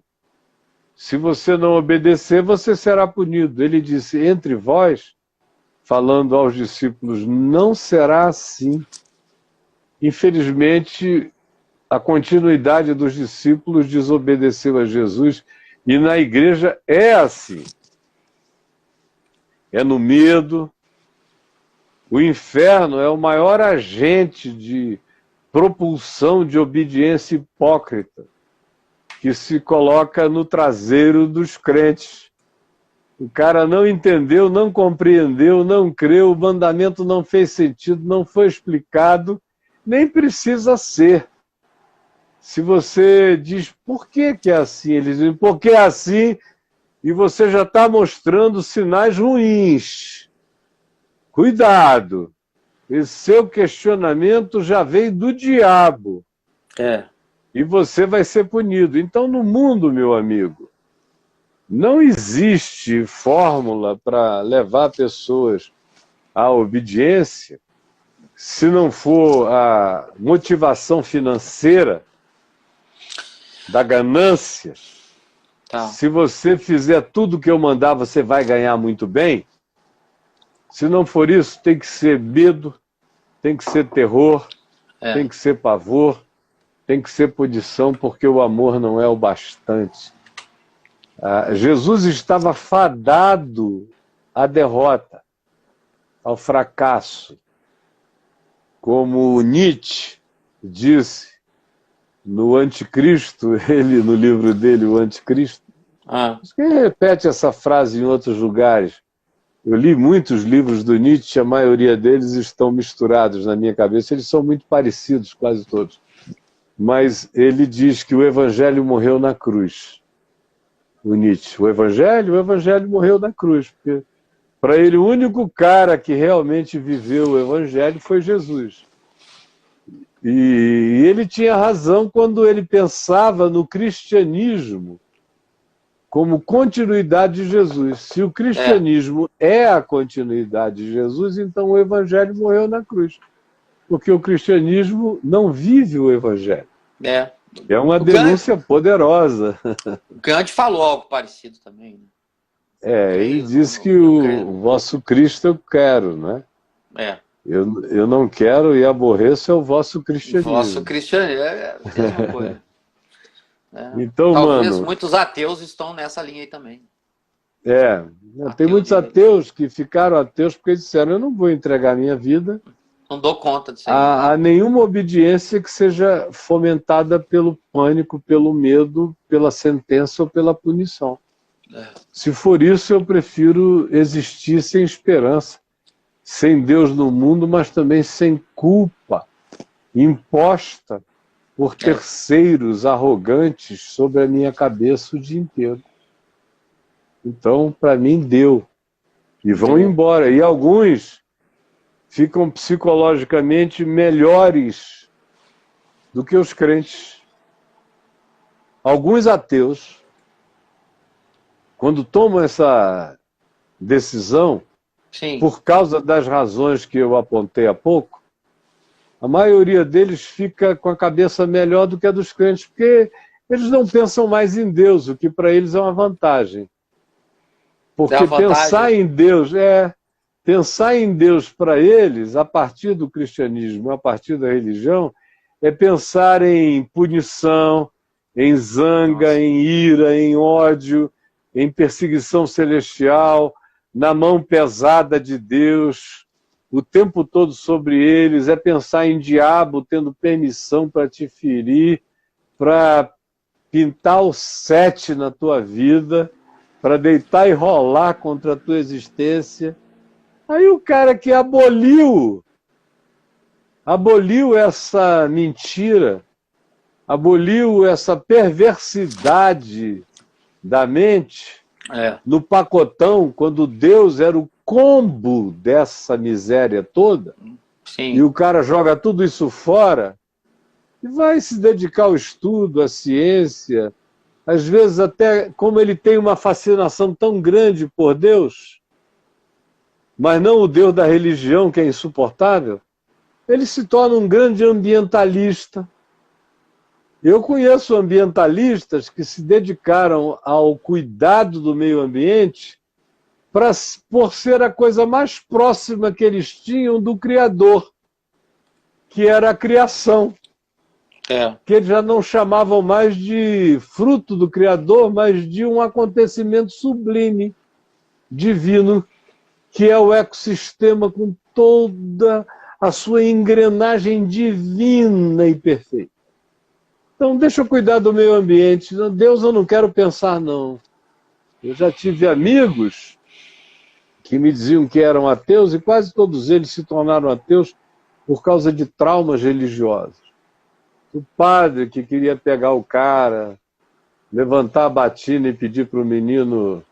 Se você não obedecer, você será punido. Ele disse, entre vós, falando aos discípulos, não será assim. Infelizmente, a continuidade dos discípulos desobedeceu a Jesus e na igreja é assim. É no medo. O inferno é o maior agente de propulsão de obediência hipócrita que se coloca no traseiro dos crentes. O cara não entendeu, não compreendeu, não creu, o mandamento não fez sentido, não foi explicado, nem precisa ser. Se você diz, por que que é assim? Eles dizem, porque é assim, e você já está mostrando sinais ruins. Cuidado! Esse seu questionamento já veio do diabo. E você vai ser punido. Então, no mundo, meu amigo, não existe fórmula para levar pessoas à obediência se não for a motivação financeira da ganância. Se você fizer tudo o que eu mandar, você vai ganhar muito bem. Se não for isso, tem que ser medo, tem que ser terror, tem que ser pavor, tem que ser punição, porque o amor não é o bastante. Jesus estava fadado à derrota, ao fracasso. Como Nietzsche disse no Anticristo, ele no livro dele, o Anticristo, ele repete essa frase em outros lugares. Eu li muitos livros do Nietzsche, a maioria deles estão misturados na minha cabeça, eles são muito parecidos, quase todos. Mas ele diz que o Evangelho morreu na cruz. O Nietzsche, o Evangelho morreu na cruz. Porque para ele, o único cara que realmente viveu o Evangelho foi Jesus. E ele tinha razão quando ele pensava no cristianismo como continuidade de Jesus. Se o cristianismo é a continuidade de Jesus, então o Evangelho morreu na cruz. Porque o cristianismo não vive o Evangelho. É uma denúncia poderosa. Gandhi falou algo parecido também. Ele disse que o vosso Cristo eu quero, né? Eu não quero e aborreço é o vosso cristianismo. O vosso cristianismo é a mesma coisa. Então, talvez muitos ateus estão nessa linha aí também. Tem muitos ateus que ficaram ateus porque disseram, eu não vou entregar minha vida, não dou conta disso aí, a nenhuma obediência que seja fomentada pelo pânico, pelo medo, pela sentença ou pela punição. Se for isso, eu prefiro existir sem esperança, sem Deus no mundo, mas também sem culpa imposta por terceiros arrogantes sobre a minha cabeça o dia inteiro. Então, para mim, deu. E vão embora. E alguns ficam psicologicamente melhores do que os crentes. Alguns ateus, quando tomam essa decisão, Sim. por causa das razões que eu apontei há pouco, a maioria deles fica com a cabeça melhor do que a dos crentes, porque eles não pensam mais em Deus, o que para eles é uma vantagem. Porque pensar em Deus para eles, a partir do cristianismo, a partir da religião, é pensar em punição, em zanga, em ira, em ódio, em perseguição celestial, na mão pesada de Deus, o tempo todo sobre eles, é pensar em diabo tendo permissão para te ferir, para pintar o 7 na tua vida, para deitar e rolar contra a tua existência. Aí o cara que aboliu essa mentira, aboliu essa perversidade da mente no pacotão, quando Deus era o combo dessa miséria toda. Sim. E o cara joga tudo isso fora e vai se dedicar ao estudo, à ciência. Às vezes até, como ele tem uma fascinação tão grande por Deus, mas não o Deus da religião, que é insuportável, ele se torna um grande ambientalista. Eu conheço ambientalistas que se dedicaram ao cuidado do meio ambiente por ser a coisa mais próxima que eles tinham do Criador, que era a criação. Que eles já não chamavam mais de fruto do Criador, mas de um acontecimento sublime, divino, que é o ecossistema com toda a sua engrenagem divina e perfeita. Então, deixa eu cuidar do meio ambiente. Deus, eu não quero pensar, não. Eu já tive amigos que me diziam que eram ateus, e quase todos eles se tornaram ateus por causa de traumas religiosos. O padre que queria pegar o cara, levantar a batina e pedir para o menino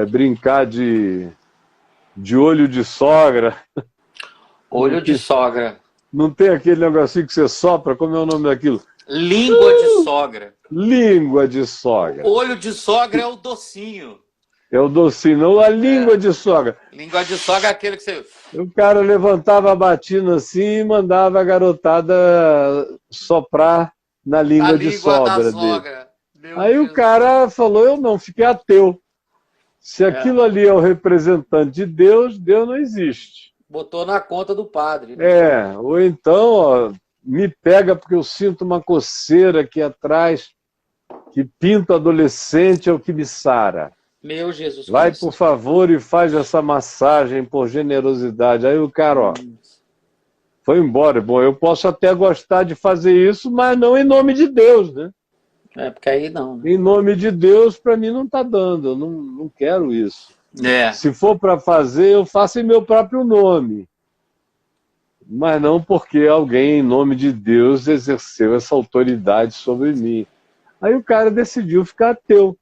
brincar de olho de sogra. Olho de sogra. Não tem aquele negocinho que você sopra? Como é o nome daquilo? Língua de sogra. Língua de sogra. Olho de sogra é o docinho. É o docinho, não a língua de sogra. Língua de sogra é aquele que você... O cara levantava a batina assim e mandava a garotada soprar na língua de sogra dele. Aí o cara falou, eu não, fiquei ateu. Se aquilo ali é o representante de Deus, Deus não existe. Botou na conta do padre. Né? Ou então, ó, me pega porque eu sinto uma coceira aqui atrás, que pinto adolescente é o que me sara. Meu Jesus Vai, Cristo. por favor, e faz essa massagem por generosidade. Aí o cara, ó, foi embora. Bom, eu posso até gostar de fazer isso, mas não em nome de Deus, né? Porque aí não. Né? Em nome de Deus, para mim não está dando. Eu não quero isso. Se for para fazer, eu faço em meu próprio nome. Mas não porque alguém, em nome de Deus, exerceu essa autoridade sobre mim. Aí o cara decidiu ficar ateu.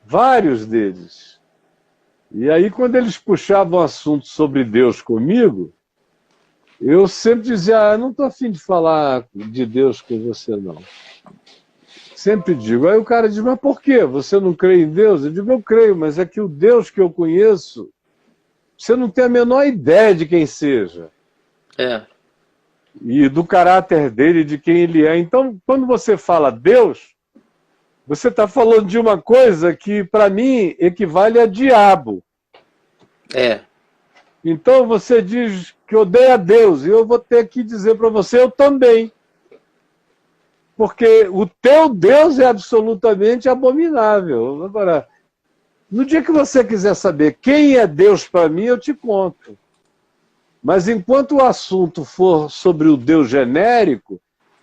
Vários deles. E aí, quando eles puxavam assunto sobre Deus comigo, eu sempre dizia, não estou afim de falar de Deus com você, não. Sempre digo. Aí o cara diz, mas por quê? Você não crê em Deus? Eu digo, eu creio, mas é que o Deus que eu conheço, você não tem a menor ideia de quem seja. E do caráter dele, de quem ele é. Então, quando você fala Deus, você está falando de uma coisa que, para mim, equivale a diabo. Então, você diz que odeia a Deus, e eu vou ter que dizer para você, eu também. Porque o teu Deus é absolutamente abominável. Agora, no dia que você quiser saber quem é Deus para mim, eu te conto. Mas enquanto o assunto for sobre o Deus genérico,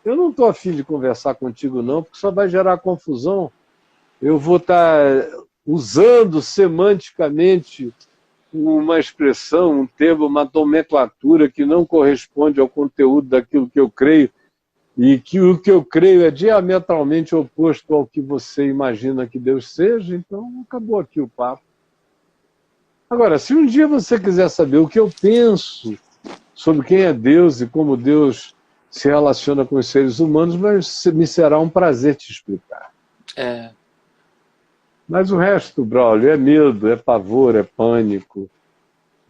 eu não estou afim de conversar contigo não, porque só vai gerar confusão. Eu vou estar usando semanticamente uma expressão, um termo, uma nomenclatura que não corresponde ao conteúdo daquilo que eu creio, e que o que eu creio é diametralmente oposto ao que você imagina que Deus seja, então acabou aqui o papo. Agora, se um dia você quiser saber o que eu penso sobre quem é Deus e como Deus se relaciona com os seres humanos, me será um prazer te explicar. Mas o resto, Braulio, é medo, é pavor, é pânico.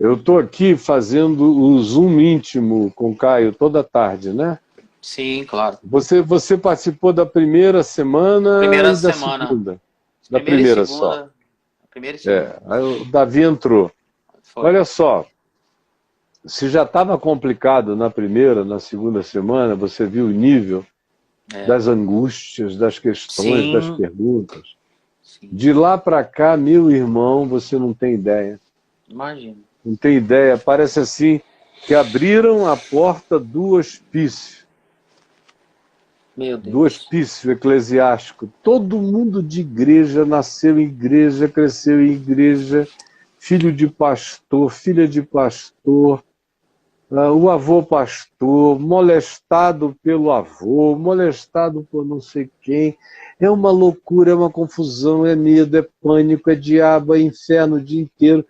Eu estou aqui fazendo o Zoom íntimo com o Caio toda tarde, né? Sim, claro. Você participou da primeira semana Primeira e da semana. segunda? Da primeira só. Primeira e segunda. Aí o Davi entrou. Foi. Olha só, se já estava complicado na primeira, na segunda semana, você viu o nível das angústias, das questões, das perguntas. Sim. De lá para cá, meu irmão, você não tem ideia. Imagina. Não tem ideia. Parece assim que abriram a porta do hospício. Meu Deus. Do hospício eclesiástico. Todo mundo de igreja nasceu em igreja, cresceu em igreja, filho de pastor, filha de pastor, o avô pastor, molestado pelo avô, molestado por não sei quem. É uma loucura, é uma confusão, é medo, é pânico, é diabo, é inferno o dia inteiro.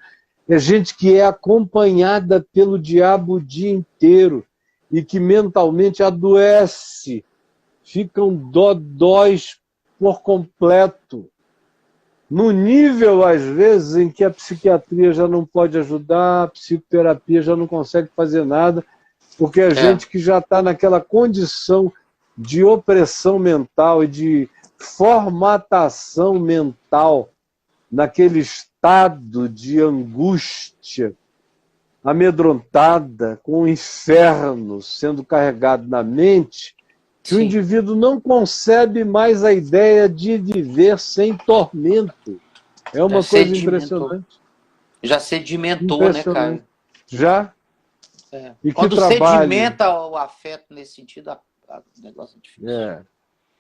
É gente que é acompanhada pelo diabo o dia inteiro e que mentalmente adoece, ficam dodóis por completo. No nível, às vezes, em que a psiquiatria já não pode ajudar, a psicoterapia já não consegue fazer nada, porque a gente que já está naquela condição de opressão mental e de formatação mental, naquele estado de angústia, amedrontada, com o inferno sendo carregado na mente, que o indivíduo não concebe mais a ideia de viver sem tormento. É uma coisa impressionante. Já sedimentou, né, Caio? Já. E quando sedimenta o afeto nesse sentido, o negócio é difícil.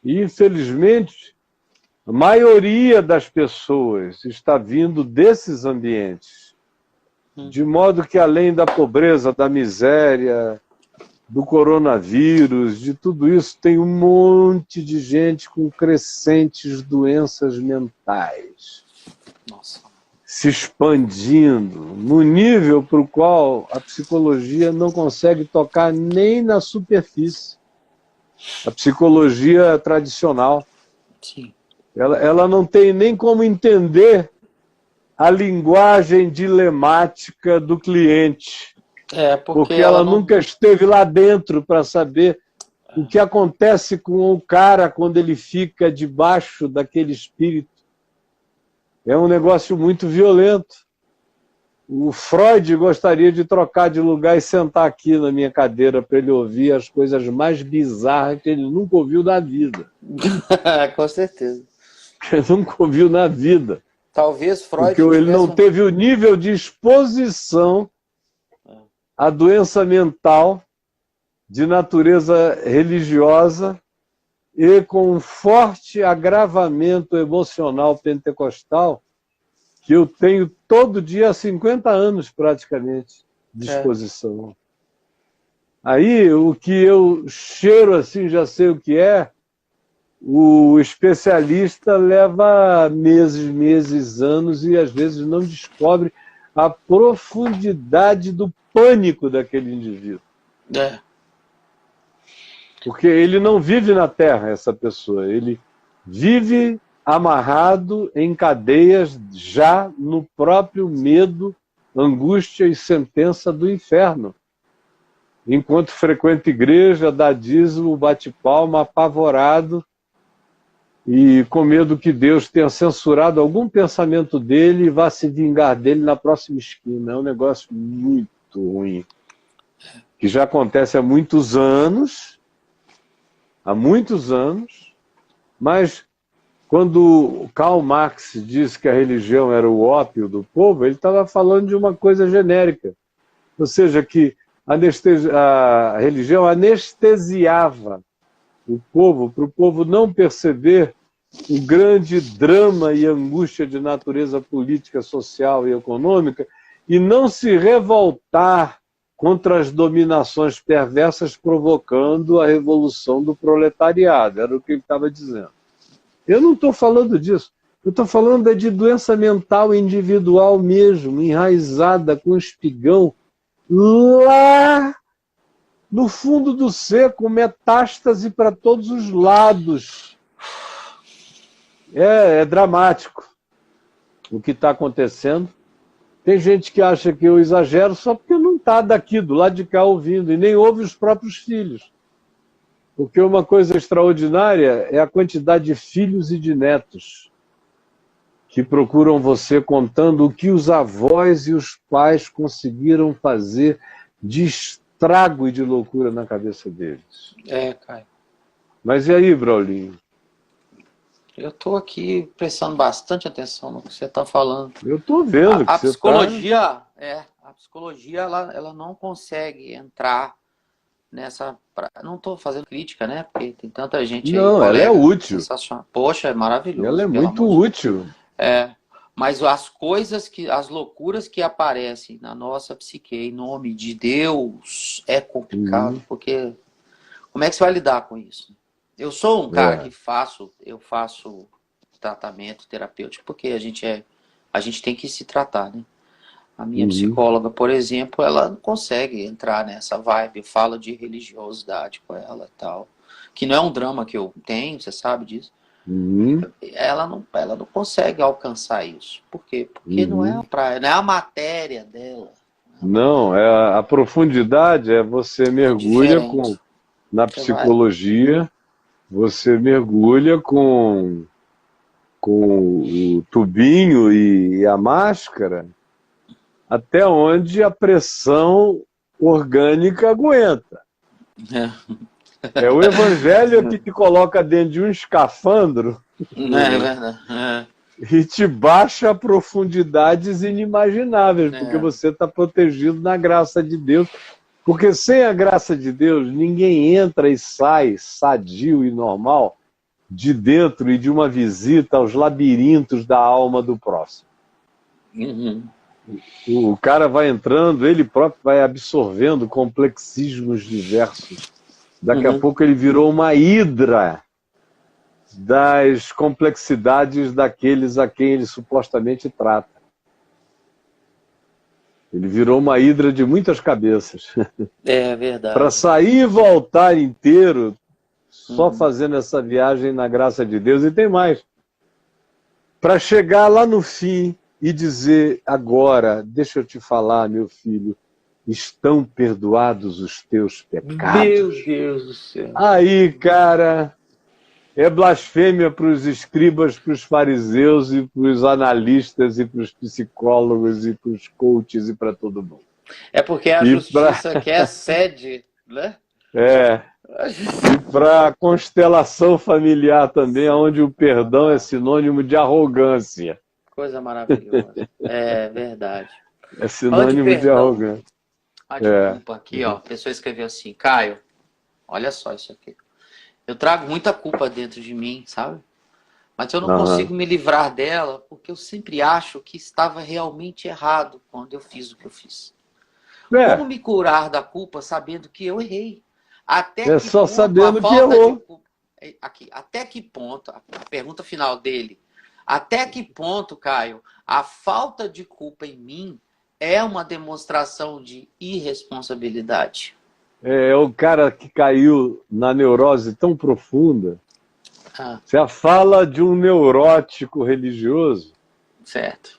E, infelizmente, a maioria das pessoas está vindo desses ambientes. De modo que, além da pobreza, da miséria, do coronavírus, de tudo isso, tem um monte de gente com crescentes doenças mentais. Nossa. Se expandindo no nível para o qual a psicologia não consegue tocar nem na superfície. A psicologia tradicional. Sim. Ela não tem nem como entender a linguagem dilemática do cliente. Porque ela nunca esteve lá dentro para saber o que acontece com o cara quando ele fica debaixo daquele espírito. É um negócio muito violento. O Freud gostaria de trocar de lugar e sentar aqui na minha cadeira para ele ouvir as coisas mais bizarras que ele nunca ouviu na vida. Com certeza. Que ele nunca ouviu na vida. Talvez Freud... Porque ele não teve o nível de exposição à doença mental de natureza religiosa e com um forte agravamento emocional pentecostal que eu tenho todo dia há 50 anos, praticamente, de exposição. Aí, o que eu cheiro assim, já sei o que é, o especialista leva meses, anos e às vezes não descobre a profundidade do pânico daquele indivíduo. Porque ele não vive na Terra, essa pessoa. Ele vive amarrado em cadeias já no próprio medo, angústia e sentença do inferno. Enquanto frequenta igreja, dá dízimo, bate palma, apavorado e com medo que Deus tenha censurado algum pensamento dele e vá se vingar dele na próxima esquina. É um negócio muito ruim, que já acontece há muitos anos, mas quando Karl Marx disse que a religião era o ópio do povo, ele estava falando de uma coisa genérica, ou seja, que a religião anestesiava o povo, para o povo não perceber o grande drama e angústia de natureza política, social e econômica e não se revoltar contra as dominações perversas provocando a revolução do proletariado. Era o que ele estava dizendo. Eu não estou falando disso. Eu estou falando de doença mental individual mesmo, enraizada com espigão, lá no fundo do ser, com metástase para todos os lados. É dramático o que está acontecendo. Tem gente que acha que eu exagero só porque não está daqui, do lado de cá, ouvindo, e nem ouve os próprios filhos. Porque uma coisa extraordinária é a quantidade de filhos e de netos que procuram você contando o que os avós e os pais conseguiram fazer de estrago e de loucura na cabeça deles. Caio. Mas e aí, Braulinho? Eu estou aqui prestando bastante atenção no que você está falando. Eu estou vendo que a você psicologia, a psicologia ela não consegue entrar nessa... Não estou fazendo crítica, né? Porque tem tanta gente aí, não, colega, ela é útil. sensacional. Poxa, é maravilhoso. Ela é muito útil. Mas as loucuras que aparecem na nossa psique em nome de Deus é complicado, porque como é que você vai lidar com isso? Eu sou um cara que eu faço tratamento terapêutico, porque a gente tem que se tratar, né? A minha psicóloga, por exemplo, ela não consegue entrar nessa vibe. Eu falo de religiosidade com ela e tal, que não é um drama que eu tenho, você sabe disso. Ela não consegue alcançar isso. Por quê? Porque não é a matéria dela. Não, a profundidade você mergulha na psicologia, você mergulha com o tubinho e a máscara até onde a pressão orgânica aguenta. É o evangelho que te coloca dentro de um escafandro e te baixa a profundidades inimagináveis, porque você está protegido na graça de Deus. Porque sem a graça de Deus, ninguém entra e sai sadio e normal de dentro e de uma visita aos labirintos da alma do próximo. O cara vai entrando, ele próprio vai absorvendo complexismos diversos. Daqui a pouco ele virou uma hidra das complexidades daqueles a quem ele supostamente trata. Ele virou uma hidra de muitas cabeças. É verdade. Para sair e voltar inteiro, só fazendo essa viagem na graça de Deus. E tem mais. Para chegar lá no fim e dizer, agora, deixa eu te falar, meu filho, estão perdoados os teus pecados. Meu Deus do céu. Aí, cara, é blasfêmia para os escribas, para os fariseus e para os analistas e para os psicólogos e para os coaches e para todo mundo. É porque a justiça que é sede, né? E para a constelação familiar também, onde o perdão é sinônimo de arrogância. Coisa maravilhosa. É verdade. É sinônimo de arrogância. Desculpa, aqui, ó. A pessoa escreveu assim, Caio, olha só isso aqui. Eu trago muita culpa dentro de mim, sabe? Mas eu não consigo me livrar dela porque eu sempre acho que estava realmente errado quando eu fiz o que eu fiz. Como me curar da culpa sabendo que eu errei? Sabendo que errou. Até que ponto, a pergunta final dele, até que ponto, Caio, a falta de culpa em mim é uma demonstração de irresponsabilidade? É o cara que caiu na neurose tão profunda. Você fala de um neurótico religioso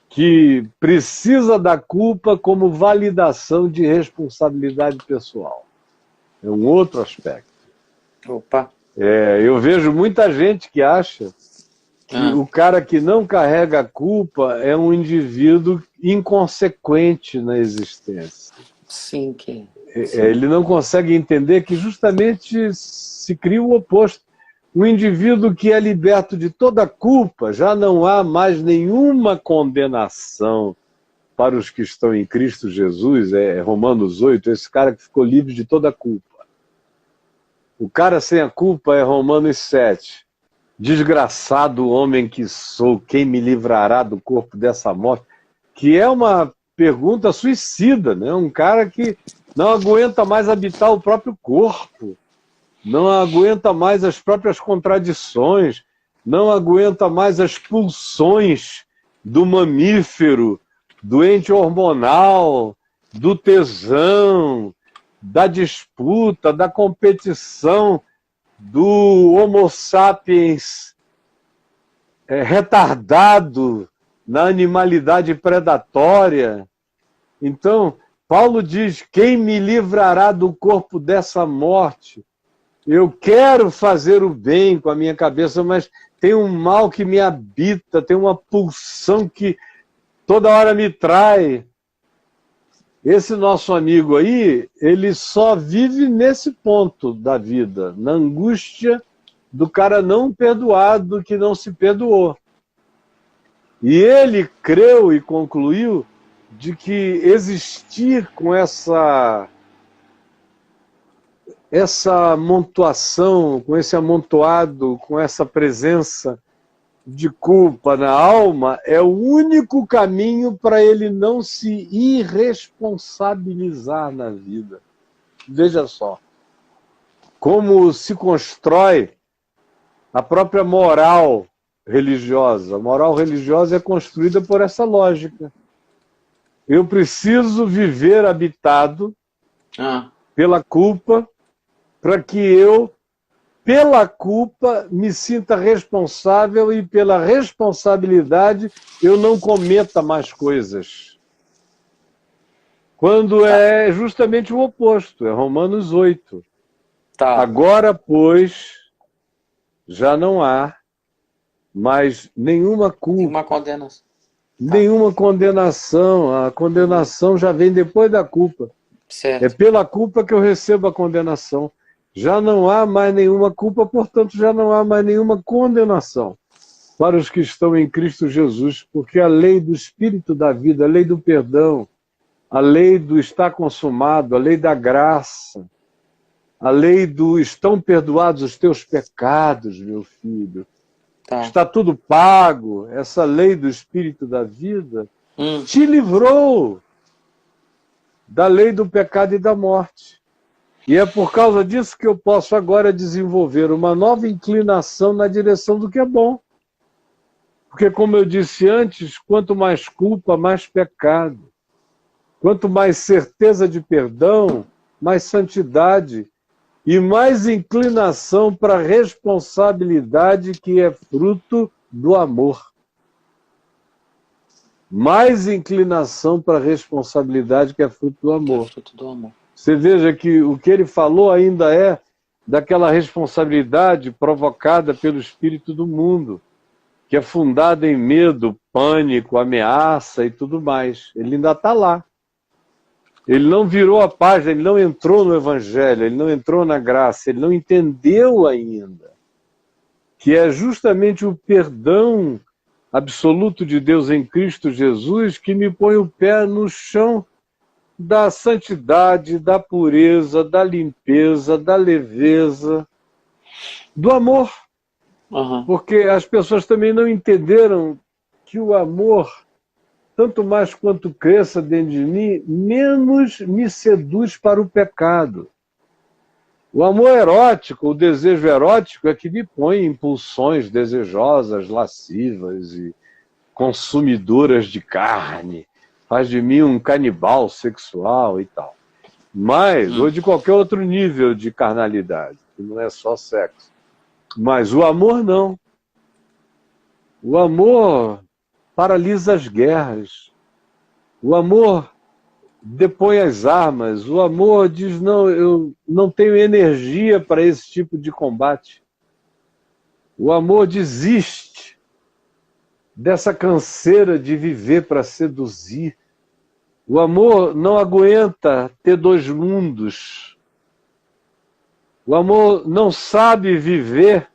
que precisa da culpa como validação de responsabilidade pessoal. É um outro aspecto. Eu vejo muita gente que acha que o cara que não carrega a culpa é um indivíduo inconsequente na existência. Sim, ele não consegue entender que justamente se cria o oposto. Um indivíduo que é liberto de toda culpa, já não há mais nenhuma condenação para os que estão em Cristo Jesus, Romanos 8, esse cara que ficou livre de toda culpa. O cara sem a culpa é Romanos 7. Desgraçado homem que sou, quem me livrará do corpo dessa morte? Que é uma pergunta suicida, né? Um cara que não aguenta mais habitar o próprio corpo, não aguenta mais as próprias contradições, não aguenta mais as pulsões do mamífero, do ente hormonal, do tesão, da disputa, da competição, do Homo sapiens retardado na animalidade predatória. Então, Paulo diz: quem me livrará do corpo dessa morte? Eu quero fazer o bem com a minha cabeça, mas tem um mal que me habita, tem uma pulsão que toda hora me trai. Esse nosso amigo aí, ele só vive nesse ponto da vida, na angústia do cara não perdoado, que não se perdoou. E ele creu e concluiu de que existir com essa amontoação, com esse amontoado, com essa presença de culpa na alma, é o único caminho para ele não se irresponsabilizar na vida. Veja só, como se constrói a própria moral religiosa. A moral religiosa é construída por essa lógica. Eu preciso viver habitado pela culpa, para que eu, pela culpa, me sinta responsável e pela responsabilidade eu não cometa mais coisas. Quando é justamente o oposto, é Romanos 8. Agora, pois, já não há mais nenhuma culpa. Nenhuma condenação. Nenhuma condenação. A condenação já vem depois da culpa. Certo. É pela culpa que eu recebo a condenação. Já não há mais nenhuma culpa, portanto, já não há mais nenhuma condenação para os que estão em Cristo Jesus, porque a lei do Espírito da vida, a lei do perdão, a lei do está consumado, a lei da graça, a lei do estão perdoados os teus pecados, meu filho. Está tudo pago. Essa lei do Espírito da vida te livrou da lei do pecado e da morte. E é por causa disso que eu posso agora desenvolver uma nova inclinação na direção do que é bom. Porque, como eu disse antes, quanto mais culpa, mais pecado. Quanto mais certeza de perdão, mais santidade. E mais inclinação para a responsabilidade, que é fruto do amor. Mais inclinação para a responsabilidade, que é fruto do amor. Você veja que o que ele falou ainda é daquela responsabilidade provocada pelo espírito do mundo, que é fundada em medo, pânico, ameaça e tudo mais. Ele ainda está lá. Ele não virou a página, ele não entrou no Evangelho, ele não entrou na graça, ele não entendeu ainda que é justamente o perdão absoluto de Deus em Cristo Jesus que me põe o pé no chão da santidade, da pureza, da limpeza, da leveza, do amor. Porque as pessoas também não entenderam que o amor, tanto mais quanto cresça dentro de mim, menos me seduz para o pecado. O amor erótico, o desejo erótico é que me põe em pulsões desejosas, lascivas e consumidoras de carne, faz de mim um canibal sexual e tal. Mas, ou de qualquer outro nível de carnalidade, que não é só sexo. Mas o amor não. O amor paralisa as guerras. O amor depõe as armas. O amor diz: não, eu não tenho energia para esse tipo de combate. O amor desiste dessa canseira de viver para seduzir. O amor não aguenta ter dois mundos. O amor não sabe viver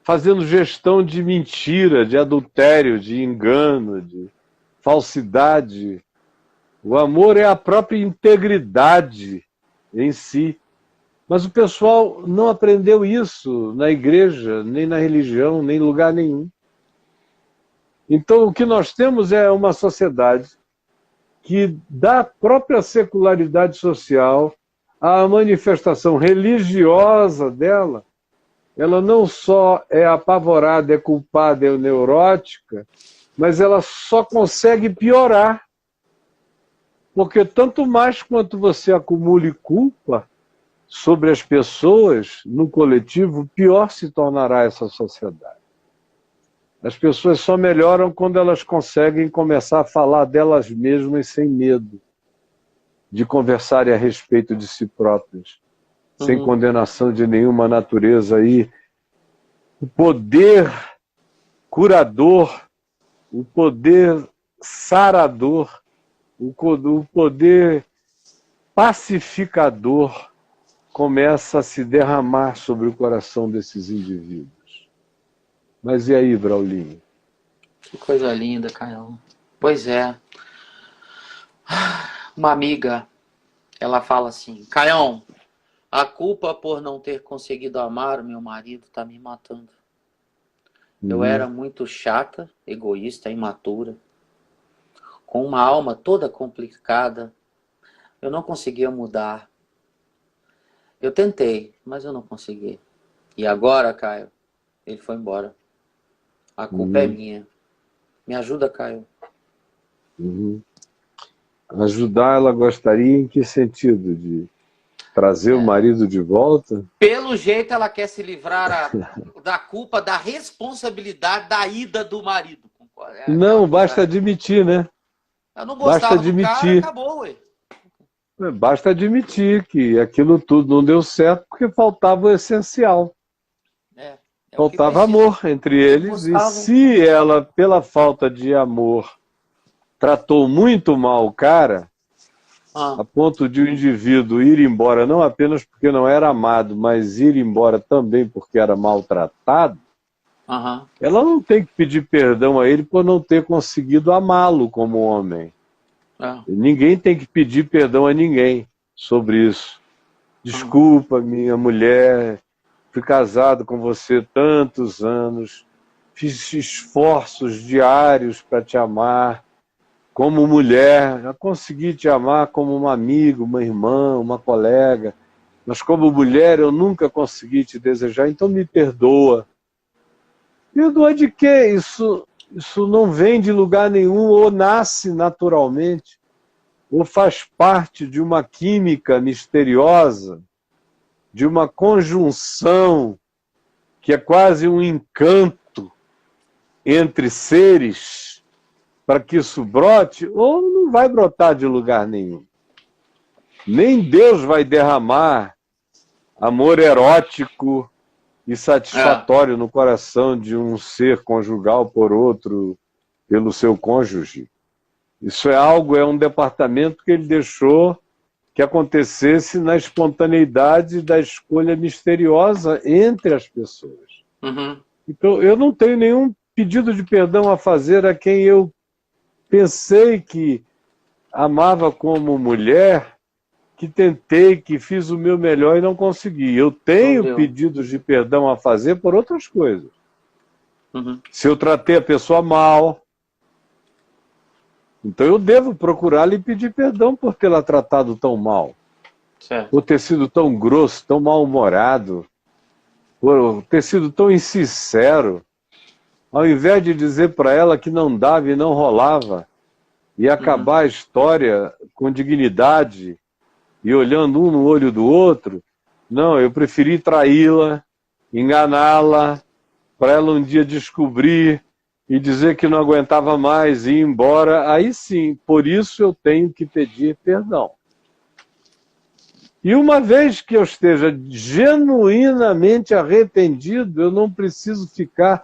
fazendo gestão de mentira, de adultério, de engano, de falsidade. O amor é a própria integridade em si. Mas o pessoal não aprendeu isso na igreja, nem na religião, nem em lugar nenhum. Então, o que nós temos é uma sociedade que, da própria secularidade social, a manifestação religiosa dela ela não só é apavorada, é culpada, é neurótica, mas ela só consegue piorar. Porque tanto mais quanto você acumule culpa sobre as pessoas, no coletivo, pior se tornará essa sociedade. As pessoas só melhoram quando elas conseguem começar a falar delas mesmas sem medo de conversarem a respeito de si próprias, sem condenação de nenhuma natureza. Aí o poder curador, o poder sarador, o poder pacificador começa a se derramar sobre o coração desses indivíduos. Mas e aí, Braulinho? Que coisa linda, Caio. Pois é. Uma amiga, ela fala assim: Caião, a culpa por não ter conseguido amar o meu marido está me matando. Eu era muito chata, egoísta, imatura, com uma alma toda complicada. Eu não conseguia mudar. Eu tentei, mas eu não consegui. E agora, Caio, ele foi embora. A culpa é minha. Me ajuda, Caio. Ajudar, ela gostaria em que sentido? De trazer o marido de volta? Pelo jeito, ela quer se livrar da culpa, da responsabilidade da ida do marido. Não, basta admitir, né? Eu não gostava do cara, acabou, ué. Basta admitir que aquilo tudo não deu certo porque faltava o essencial. Faltava amor entre eles. E se ela, pela falta de amor, tratou muito mal o cara, a ponto de o indivíduo ir embora, não apenas porque não era amado, mas ir embora também porque era maltratado, ela não tem que pedir perdão a ele por não ter conseguido amá-lo como homem. Ninguém tem que pedir perdão a ninguém sobre isso. Desculpa, minha mulher, fui casado com você tantos anos, fiz esforços diários para te amar como mulher, já consegui te amar como uma amiga, uma irmã, uma colega, mas como mulher eu nunca consegui te desejar, então me perdoa. Perdoa de quê? Isso não vem de lugar nenhum, ou nasce naturalmente, ou faz parte de uma química misteriosa, de uma conjunção que é quase um encanto entre seres para que isso brote, ou não vai brotar de lugar nenhum. Nem Deus vai derramar amor erótico e satisfatório no coração de um ser conjugal por outro, pelo seu cônjuge. Isso é um departamento que ele deixou que acontecesse na espontaneidade da escolha misteriosa entre as pessoas. Então, eu não tenho nenhum pedido de perdão a fazer a quem eu pensei que amava como mulher, que tentei, que fiz o meu melhor e não consegui. Eu tenho pedidos de perdão a fazer por outras coisas. Se eu tratei a pessoa mal, então eu devo procurá-la e pedir perdão por tê-la tratado tão mal. Por ter sido tão grosso, tão mal-humorado, por ter sido tão insincero. Ao invés de dizer para ela que não dava e não rolava, e acabar a história com dignidade, e olhando um no olho do outro, não, eu preferi traí-la, enganá-la, para ela um dia descobrir e dizer que não aguentava mais e ir embora. Aí sim, por isso eu tenho que pedir perdão. E uma vez que eu esteja genuinamente arrependido, eu não preciso ficar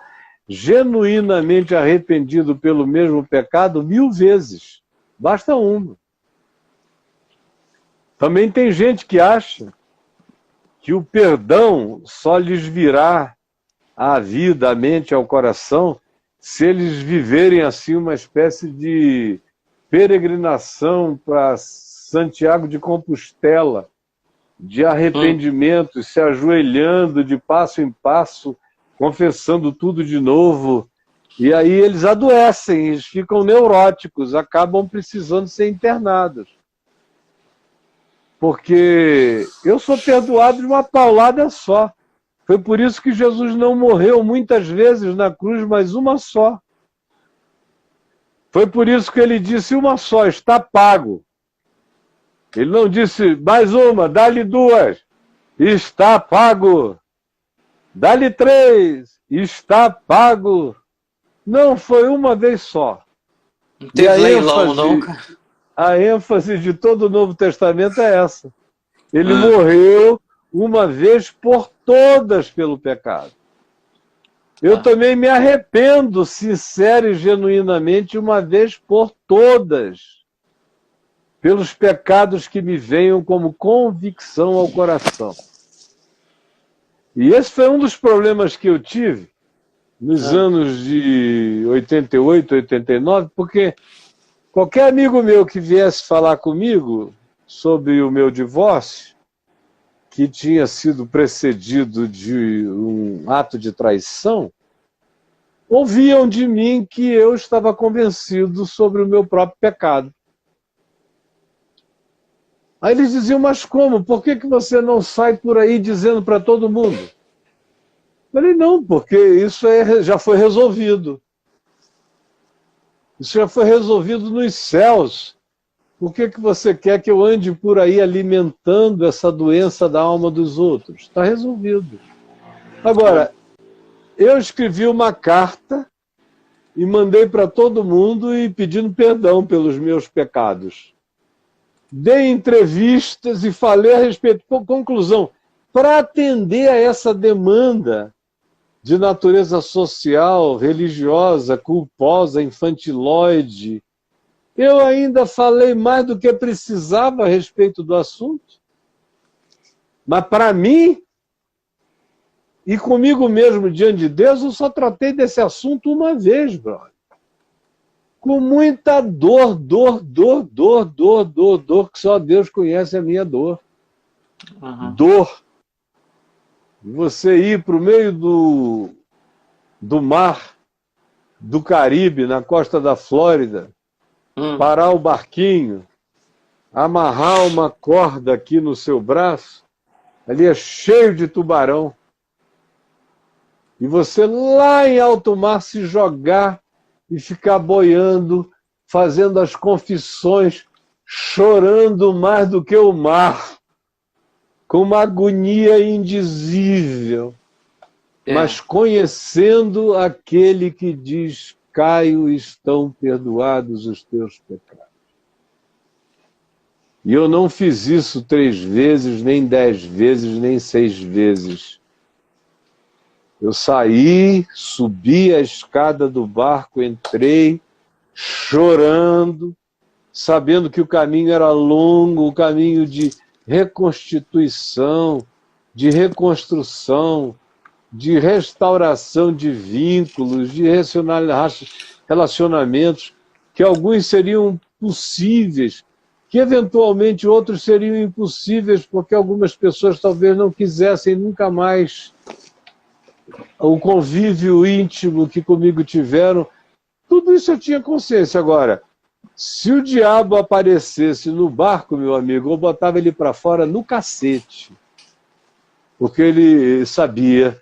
genuinamente arrependido pelo mesmo pecado 1000 vezes. Basta uma. Também tem gente que acha que o perdão só lhes virá à vida, à mente, ao coração, se eles viverem assim uma espécie de peregrinação para Santiago de Compostela, de arrependimento, se ajoelhando de passo em passo, confessando tudo de novo. E aí eles adoecem, eles ficam neuróticos, acabam precisando ser internados. Porque eu sou perdoado de uma paulada só. Foi por isso que Jesus não morreu muitas vezes na cruz, mas uma só. Foi por isso que ele disse uma só, está pago. Ele não disse mais uma, dá-lhe duas, está pago. Dá-lhe três, está pago. Não, foi uma vez só. Não teve leilão, não, cara. A ênfase de todo o Novo Testamento é essa. Ele morreu uma vez por todas pelo pecado. Eu também me arrependo, sincero e genuinamente, uma vez por todas, pelos pecados que me venham como convicção ao coração. E esse foi um dos problemas que eu tive nos anos de 88, 89, porque qualquer amigo meu que viesse falar comigo sobre o meu divórcio, que tinha sido precedido de um ato de traição, ouviam de mim que eu estava convencido sobre o meu próprio pecado. Aí eles diziam, mas como? Por que você não sai por aí dizendo para todo mundo? Eu falei, não, porque isso já foi resolvido. Isso já foi resolvido nos céus. Por que você quer que eu ande por aí alimentando essa doença da alma dos outros? Está resolvido. Agora, eu escrevi uma carta e mandei para todo mundo e pedindo perdão pelos meus pecados. Dei entrevistas e falei a respeito. Conclusão, para atender a essa demanda de natureza social, religiosa, culposa, infantilóide, eu ainda falei mais do que precisava a respeito do assunto. Mas para mim, e comigo mesmo diante de Deus, eu só tratei desse assunto uma vez, brother. Com muita dor, que só Deus conhece a minha dor. Dor. Você ir para o meio do mar, do Caribe, na costa da Flórida, parar o barquinho, amarrar uma corda aqui no seu braço, ali é cheio de tubarão, e você lá em alto mar se jogar e ficar boiando, fazendo as confissões, chorando mais do que o mar, com uma agonia indizível, mas conhecendo aquele que diz, Caio, estão perdoados os teus pecados. E eu não fiz isso 3 vezes, nem 10 vezes, nem 6 vezes. Eu saí, subi a escada do barco, entrei, chorando, sabendo que o caminho era longo, o caminho de reconstituição, de reconstrução, de restauração de vínculos, de relacionamentos, que alguns seriam possíveis, que eventualmente outros seriam impossíveis, porque algumas pessoas talvez não quisessem nunca mais o convívio íntimo que comigo tiveram. Tudo isso eu tinha consciência. Agora, se o diabo aparecesse no barco, meu amigo, eu botava ele para fora no cacete, porque ele sabia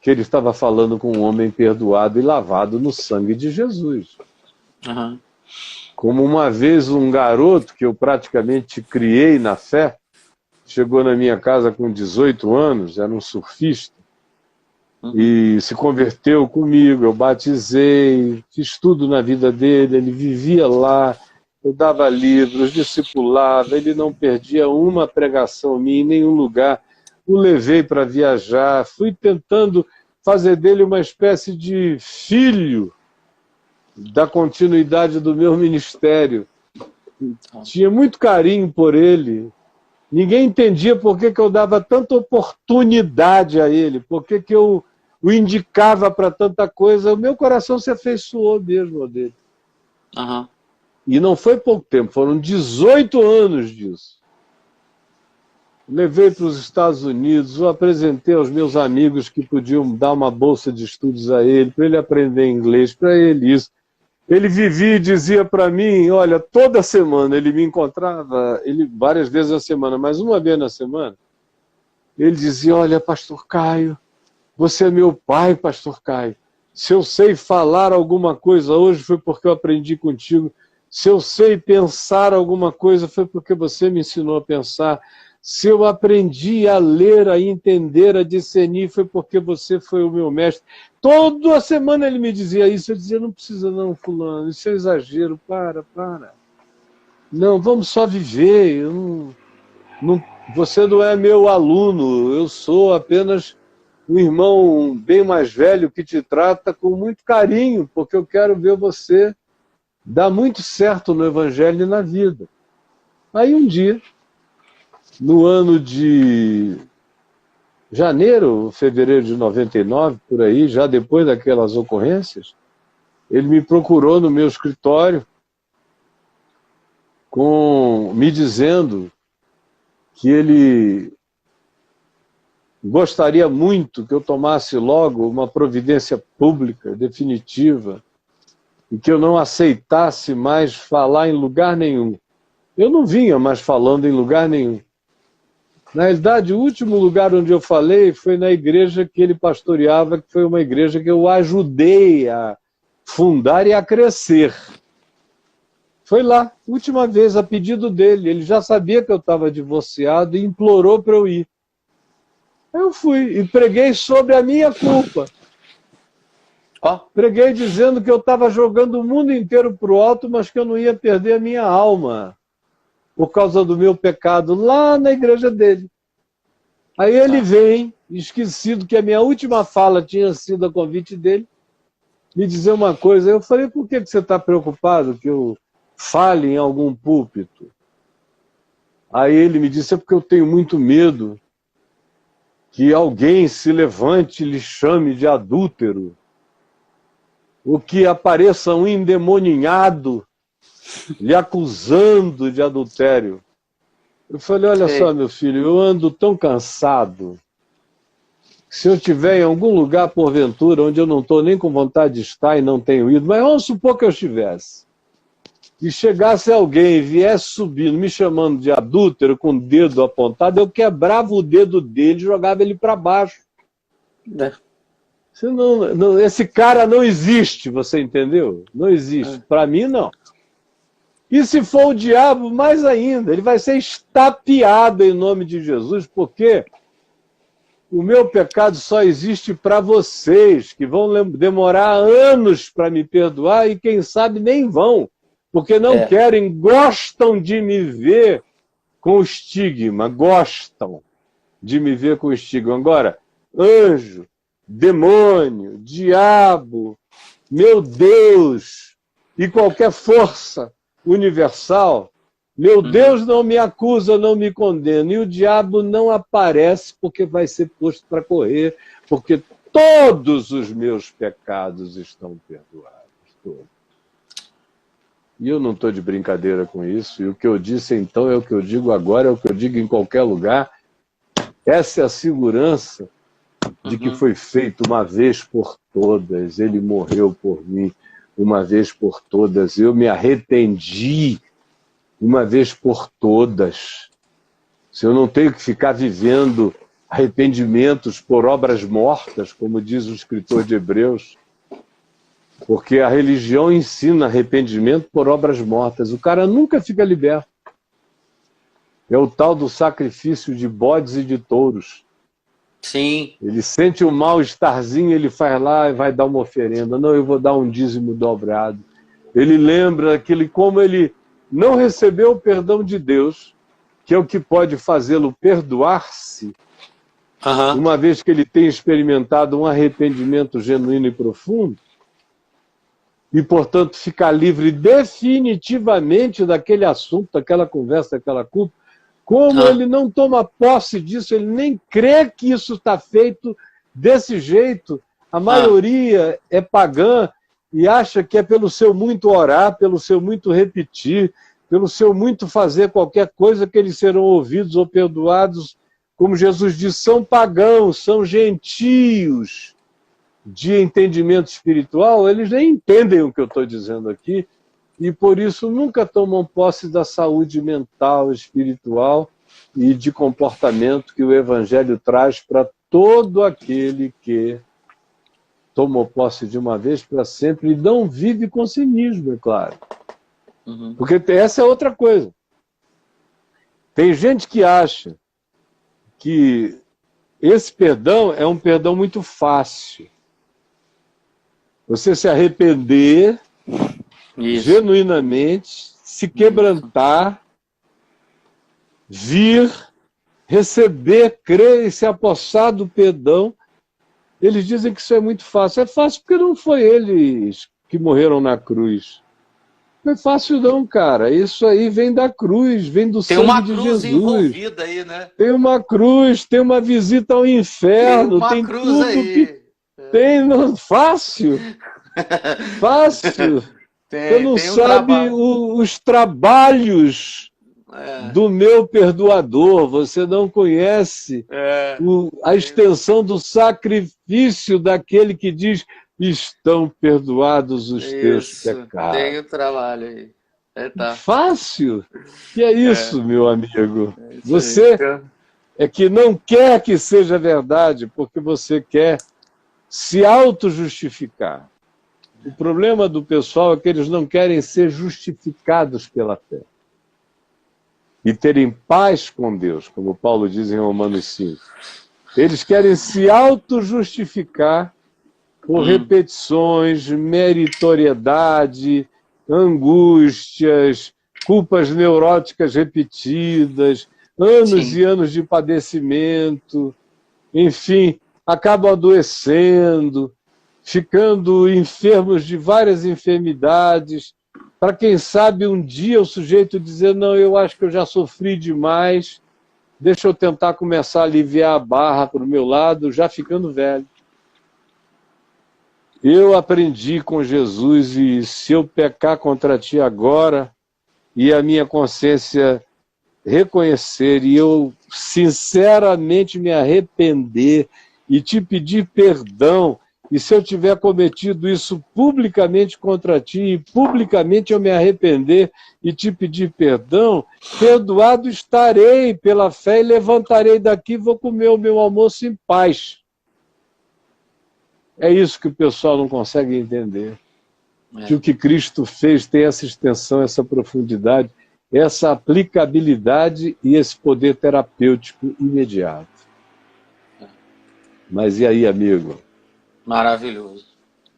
que ele estava falando com um homem perdoado e lavado no sangue de Jesus. Como uma vez um garoto que eu praticamente criei na fé, chegou na minha casa com 18 anos, era um surfista, e se converteu comigo, eu batizei, fiz tudo na vida dele, ele vivia lá, eu dava livros, discipulava, ele não perdia uma pregação minha em nenhum lugar, o levei para viajar, fui tentando fazer dele uma espécie de filho da continuidade do meu ministério. Tinha muito carinho por ele. Ninguém entendia por que eu dava tanta oportunidade a ele, por que eu o indicava para tanta coisa. O meu coração se afeiçoou mesmo dele. E não foi pouco tempo, foram 18 anos disso. Levei para os Estados Unidos, o apresentei aos meus amigos que podiam dar uma bolsa de estudos a ele, para ele aprender inglês, para ele isso. Ele vivia e dizia para mim, olha, toda semana ele me encontrava, ele várias vezes na semana, mas uma vez na semana, Ele dizia, olha, pastor Caio, você é meu pai, pastor Caio. Se eu sei falar alguma coisa hoje foi porque eu aprendi contigo. Se eu sei pensar alguma coisa foi porque você me ensinou a pensar. Se eu aprendi a ler, a entender, a discernir, foi porque você foi o meu mestre. Toda semana ele me dizia isso. Eu dizia, não precisa não, fulano, isso é exagero, para. Não, vamos só viver. Você não é meu aluno, eu sou apenas um irmão bem mais velho que te trata com muito carinho, porque eu quero ver você dar muito certo no Evangelho e na vida. Aí um dia, no ano de fevereiro de 99, por aí, já depois daquelas ocorrências, ele me procurou no meu escritório me dizendo que ele gostaria muito que eu tomasse logo uma providência pública, definitiva, e que eu não aceitasse mais falar em lugar nenhum. Eu não vinha mais falando em lugar nenhum. Na realidade, o último lugar onde eu falei foi na igreja que ele pastoreava, que foi uma igreja que eu ajudei a fundar e a crescer. Foi lá, última vez, a pedido dele. Ele já sabia que eu estava divorciado e implorou para eu ir. Eu fui e preguei sobre a minha culpa. Preguei dizendo que eu estava jogando o mundo inteiro para o alto, mas que eu não ia perder a minha alma por causa do meu pecado, lá na igreja dele. Aí ele vem, esquecido que a minha última fala tinha sido a convite dele, me dizer uma coisa. Eu falei, por que você está preocupado que eu fale em algum púlpito? Aí ele me disse, é porque eu tenho muito medo que alguém se levante e lhe chame de adúltero, ou que apareça um endemoninhado lhe acusando de adultério. Eu falei, olha só, meu filho, eu ando tão cansado, que se eu estiver em algum lugar, porventura, onde eu não estou nem com vontade de estar e não tenho ido, mas vamos supor que eu estivesse, e chegasse alguém e viesse subindo, me chamando de adúltero, com o dedo apontado, eu quebrava o dedo dele e jogava ele para baixo. Esse cara não existe, você entendeu? Não existe. Para mim, não. E se for o diabo, mais ainda, ele vai ser estapeado em nome de Jesus, porque o meu pecado só existe para vocês, que vão demorar anos para me perdoar e quem sabe nem vão, porque não querem, gostam de me ver com estigma, gostam de me ver com estigma. Agora, anjo, demônio, diabo, meu Deus, e qualquer força universal, meu Deus não me acusa, não me condena, e o diabo não aparece porque vai ser posto para correr, porque todos os meus pecados estão perdoados, todos. E eu não estou de brincadeira com isso, e o que eu disse então é o que eu digo agora, é o que eu digo em qualquer lugar. Essa é a segurança de que foi feito uma vez por todas, ele morreu por mim uma vez por todas, eu me arrependi uma vez por todas. Se eu não tenho que ficar vivendo arrependimentos por obras mortas, como diz o escritor de Hebreus, porque a religião ensina arrependimento por obras mortas. O cara nunca fica liberto. É o tal do sacrifício de bodes e de touros. Sim. Ele sente um mal-estarzinho, ele faz lá e vai dar uma oferenda. Não, eu vou dar um dízimo dobrado. Ele lembra que como ele não recebeu o perdão de Deus, que é o que pode fazê-lo perdoar-se, uma vez que ele tem experimentado um arrependimento genuíno e profundo, e, portanto, ficar livre definitivamente daquele assunto, daquela conversa, daquela culpa. Como ele não toma posse disso, ele nem crê que isso está feito desse jeito. A maioria é pagã e acha que é pelo seu muito orar, pelo seu muito repetir, pelo seu muito fazer qualquer coisa que eles serão ouvidos ou perdoados. Como Jesus diz, são pagãos, são gentios de entendimento espiritual, eles nem entendem o que eu estou dizendo aqui, e por isso nunca tomam posse da saúde mental, espiritual, e de comportamento que o Evangelho traz para todo aquele que tomou posse de uma vez para sempre e não vive com cinismo, é claro. Porque essa é outra coisa. Tem gente que acha que esse perdão é um perdão muito fácil. Você se arrepender genuinamente, se quebrantar, vir, receber, crer e se apossar do perdão. Eles dizem que isso é muito fácil. É fácil porque não foi eles que morreram na cruz. Não é fácil não, cara. Isso aí vem da cruz, vem do sangue de Jesus. Tem uma cruz envolvida aí, né? Tem uma cruz, tem uma visita ao inferno. Tem uma cruz tudo aí. Tem, não, fácil. Fácil. Você não sabe os trabalhos do meu perdoador. Você não conhece a extensão do sacrifício daquele que diz: estão perdoados os teus pecados. Tem o trabalho aí. Tá. Fácil. Que é isso, meu amigo? Você é que não quer que seja verdade porque você quer se auto-justificar. O problema do pessoal é que eles não querem ser justificados pela fé. E terem paz com Deus, como Paulo diz em Romanos 5. Eles querem se auto-justificar por repetições, meritoriedade, angústias, culpas neuróticas repetidas, anos e anos de padecimento, enfim, acabam adoecendo, ficando enfermos de várias enfermidades, para quem sabe um dia o sujeito dizer: não, eu acho que eu já sofri demais, deixa eu tentar começar a aliviar a barra para o meu lado, já ficando velho. Eu aprendi com Jesus, e se eu pecar contra ti agora, e a minha consciência reconhecer, e eu sinceramente me arrepender, e te pedir perdão, e se eu tiver cometido isso publicamente contra ti, e publicamente eu me arrepender e te pedir perdão, perdoado estarei pela fé e levantarei daqui e vou comer o meu almoço em paz. É isso que o pessoal não consegue entender. Que o que Cristo fez tem essa extensão, essa profundidade, essa aplicabilidade e esse poder terapêutico imediato. Mas e aí, amigo? Maravilhoso.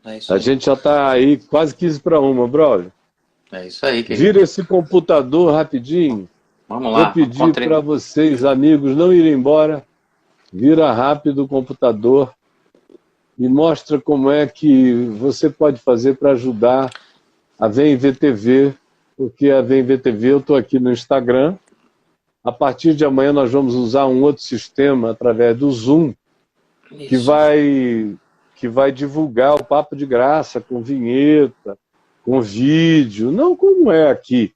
É isso a aí. gente já está aí quase 12:45, brother. É isso aí, querido. Vira esse computador rapidinho. Vamos lá. Vou pedir para vocês, amigos, não irem embora. Vira rápido o computador e mostra como é que você pode fazer para ajudar a Vem Ver TV, porque a Vem Ver TV, eu estou aqui no Instagram. A partir de amanhã nós vamos usar um outro sistema através do Zoom, que vai divulgar o Papo de Graça com vinheta, com vídeo, não como é aqui,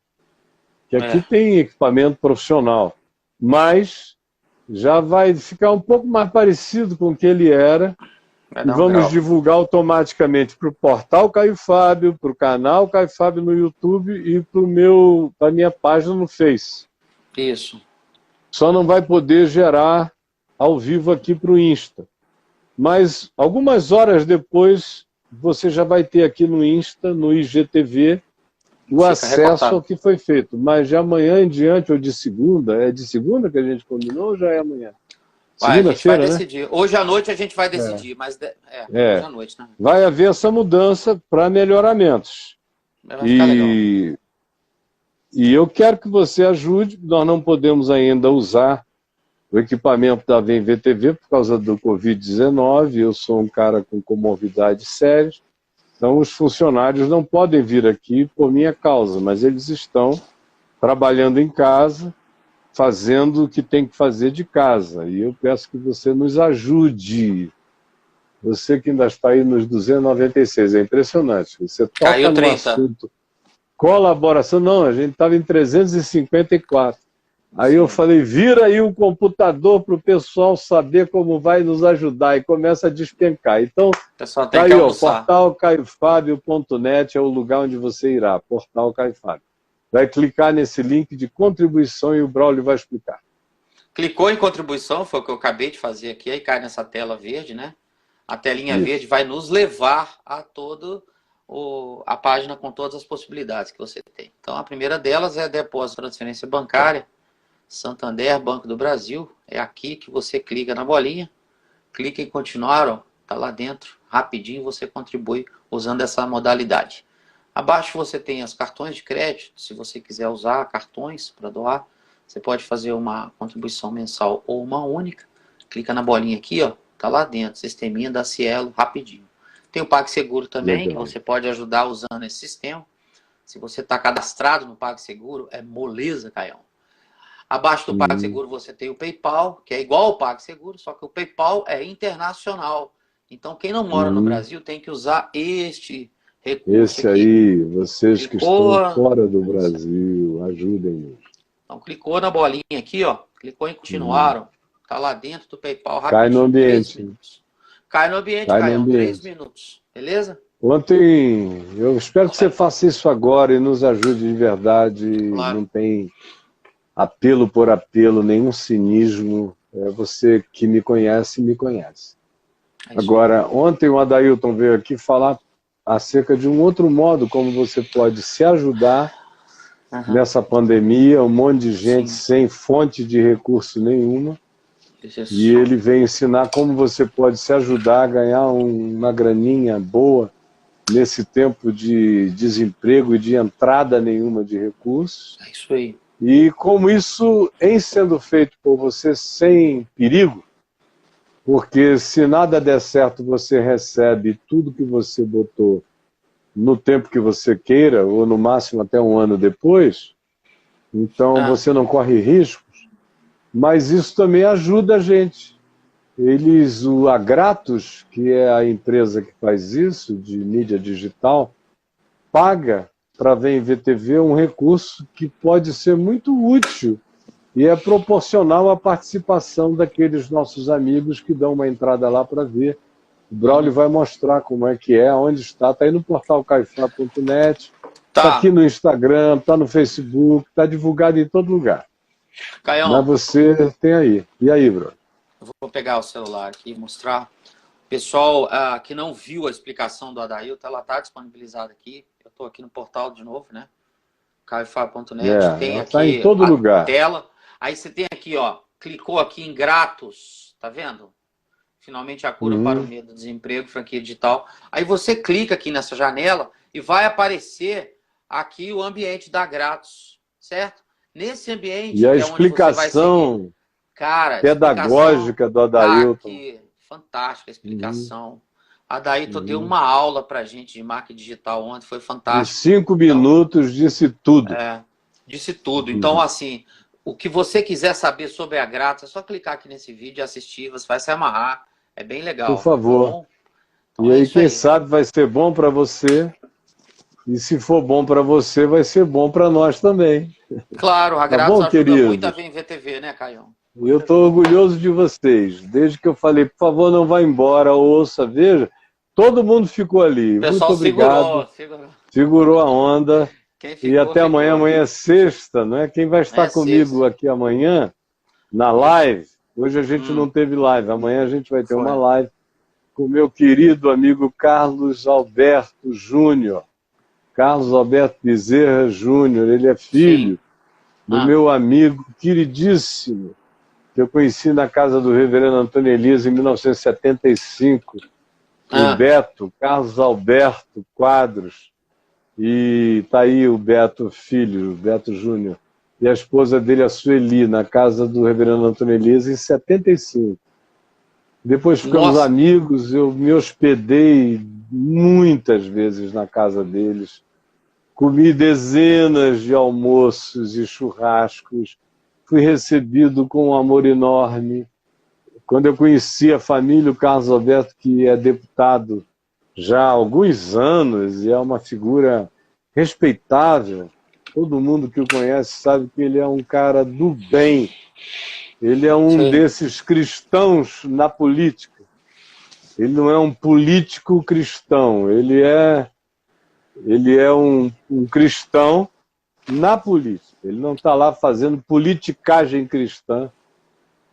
que aqui tem equipamento profissional, mas já vai ficar um pouco mais parecido com o que ele era, e vamos divulgar automaticamente para o portal Caio Fábio, para o canal Caio Fábio no YouTube e para a minha página no Face. Isso. Só não vai poder gerar ao vivo aqui para o Insta. Mas algumas horas depois, você já vai ter aqui no Insta, no IGTV, o acesso ao que foi feito. Mas de amanhã em diante, ou de segunda, é de segunda que a gente combinou ou já é amanhã? Segunda-feira, né? Decidir. Hoje à noite a gente vai decidir, mas hoje à noite, né? Vai haver essa mudança para melhoramentos. Vai ficar legal. E eu quero que você ajude, nós não podemos ainda usar o equipamento da Vem Ver TV por causa do Covid-19, eu sou um cara com comorbidades sérias, então os funcionários não podem vir aqui por minha causa, mas eles estão trabalhando em casa, fazendo o que tem que fazer de casa, e eu peço que você nos ajude. Você que ainda está aí nos 296, é impressionante, você toca no assunto colaboração, não, a gente estava em 354. Aí eu falei, vira aí o computador para o pessoal saber como vai nos ajudar, e começa a despencar. Então, tá aí, ó, portal caiofabio.net é o lugar onde você irá, portal Caio Fábio. Vai clicar nesse link de contribuição e o Braulio vai explicar. Clicou em contribuição, foi o que eu acabei de fazer aqui, aí cai nessa tela verde, né? A telinha Isso. verde vai nos levar a toda a página com todas as possibilidades que você tem. Então, a primeira delas é depósito, transferência bancária, Santander, Banco do Brasil. É aqui que você clica na bolinha, clica em continuar, ó, tá lá dentro, rapidinho você contribui usando essa modalidade. Abaixo você tem as cartões de crédito, se você quiser usar cartões para doar, você pode fazer uma contribuição mensal ou uma única. Clica na bolinha aqui, ó, tá lá dentro, sisteminha da Cielo, rapidinho. Tem o PagSeguro também, Legal. que você pode ajudar usando esse sistema. Se você está cadastrado no PagSeguro, é moleza, Caião. Abaixo do PagSeguro você tem o PayPal, que é igual ao PagSeguro, só que o PayPal é internacional. Então, quem não mora no Brasil tem que usar este recurso Esse aqui. aí, vocês que Clicou, estão fora do Brasil, ajudem-nos. então, clicou na bolinha aqui, ó, clicou em continuar, ó, tá lá dentro do PayPal rapidinho. Cai no 3 ambiente. minutos. Cai no ambiente, Cai no Caião, 3 ambiente. minutos, beleza? Ontem, eu espero que você faça isso agora e nos ajude de verdade. Claro. Não tem apelo por apelo, nenhum cinismo. É você que me conhece, me conhece. Agora, ontem o Adailton veio aqui falar acerca de um outro modo como você pode se ajudar nessa pandemia, um monte de gente sem fonte de recurso nenhuma. E ele vem ensinar como você pode se ajudar a ganhar uma graninha boa nesse tempo de desemprego e de entrada nenhuma de recursos. É isso aí. E como isso, em sendo feito por você sem perigo, porque se nada der certo, você recebe tudo que você botou no tempo que você queira, ou no máximo até um ano depois, então você não corre riscos, mas isso também ajuda a gente. A Gratos, que é a empresa que faz isso, de mídia digital, paga para ver em VTV um recurso que pode ser muito útil e é proporcional à participação daqueles nossos amigos que dão uma entrada lá para ver. O Braulio vai mostrar como é que é, onde está. Está aí no portal caifá.net, está aqui no Instagram, está no Facebook, está divulgado em todo lugar. Caião, mas você tem aí. E aí, Bruno? Eu vou pegar o celular aqui e mostrar. Pessoal que não viu a explicação do Adailton, ela está disponibilizada aqui. Eu estou aqui no portal de novo, né? caifá.net. Tem aqui tá em todo a lugar. tela. Aí você tem aqui, ó, clicou aqui em Gratos, tá vendo? Finalmente a cura para o medo do desemprego, franquia digital. Aí você clica aqui nessa janela e vai aparecer aqui o ambiente da Gratos, certo? Nesse ambiente, E a que é onde você vai seguir. Cara, pedagógica do Adailton. Aqui, fantástica a explicação. Adailton deu uma aula pra gente de marketing digital ontem, foi fantástico. Em 5 minutos disse tudo. Disse tudo. Então, assim, o que você quiser saber sobre a Gratos, é só clicar aqui nesse vídeo e assistir, você vai se amarrar. É bem legal. Por favor. Tá então, e aí, quem sabe, vai ser bom para você. E se for bom para você, vai ser bom para nós também. Claro, a Gratos ajuda muito a ver em VTV, né, Caião? Eu estou orgulhoso de vocês. Desde que eu falei, por favor, não vá embora, ouça, veja. Todo mundo ficou ali. Muito obrigado. Segurou a onda. Ficou, e até amanhã. Amanhã é sexta, não é? Quem vai estar comigo aqui amanhã, na live, hoje a gente não teve live, amanhã a gente vai ter uma live com o meu querido amigo Carlos Alberto Júnior. Carlos Alberto Bezerra Júnior, ele é filho do meu amigo queridíssimo, que eu conheci na casa do reverendo Antônio Elias em 1975, o Beto, Carlos Alberto Quadros, e está aí o Beto filho, o Beto Júnior, e a esposa dele, a Sueli, na casa do reverendo Antônio Elias em 75. Depois ficamos amigos, eu me hospedei muitas vezes na casa deles, comi dezenas de almoços e churrascos, fui recebido com um amor enorme. Quando eu conheci a família, o Carlos Alberto, que é deputado já há alguns anos e é uma figura respeitável, todo mundo que o conhece sabe que ele é um cara do bem, ele é um desses cristãos na política. Ele não é um político cristão, ele é um cristão na política. Ele não está lá fazendo politicagem cristã,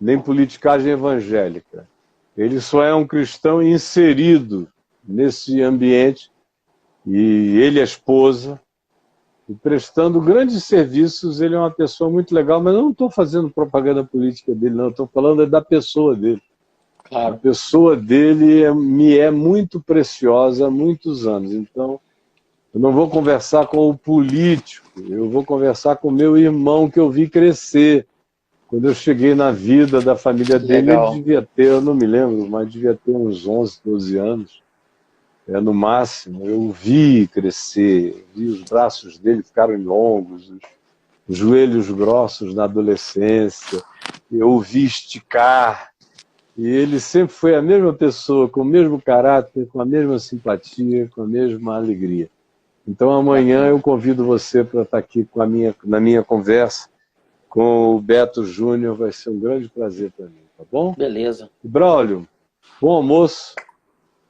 nem politicagem evangélica. Ele só é um cristão inserido nesse ambiente, e ele e a esposa, e prestando grandes serviços. Ele é uma pessoa muito legal, mas eu não estou fazendo propaganda política dele, não. Estou falando da pessoa dele. Claro. A pessoa dele me é muito preciosa há muitos anos. Então, eu não vou conversar com o político, eu vou conversar com o meu irmão que eu vi crescer. Quando eu cheguei na vida da família dele, Legal. ele devia ter, eu não me lembro, mas devia ter uns 11, 12 anos. No máximo. Eu o vi crescer, vi os braços dele ficarem longos, os joelhos grossos na adolescência. Eu o vi esticar. E ele sempre foi a mesma pessoa, com o mesmo caráter, com a mesma simpatia, com a mesma alegria. Então amanhã eu convido você para estar aqui na minha conversa com o Beto Júnior. Vai ser um grande prazer para mim, tá bom? Beleza. Braulio, bom almoço.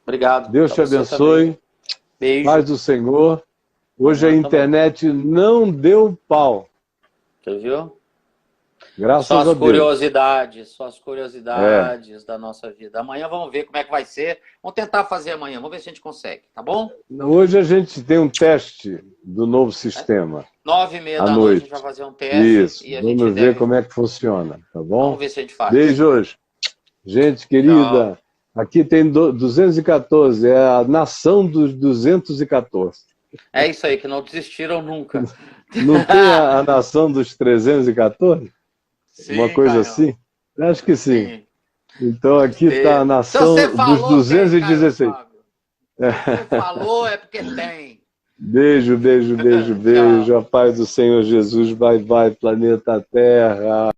Obrigado. Deus te abençoe. Também. Beijo. Paz do Senhor. Hoje a internet não deu pau. Você viu? Graças Só a Deus. Só as curiosidades da nossa vida. Amanhã vamos ver como é que vai ser. Vamos tentar fazer amanhã. Vamos ver se a gente consegue, tá bom? Hoje a gente tem um teste do novo sistema. 9h30 da noite a gente vai fazer um teste. Isso. E a Vamos gente ver como é que funciona, tá bom? Vamos ver se a gente faz. Beijos. Gente querida, Tchau. Aqui tem 214, é a nação dos 214. É isso aí, que não desistiram nunca. Não tem a nação dos 314? Sim, uma coisa Caio. assim? Acho que sim. Então aqui está a nação dos 216. Tem, você falou é porque tem. Beijo, beijo, beijo, beijo. A paz do Senhor Jesus. Bye, bye, planeta Terra.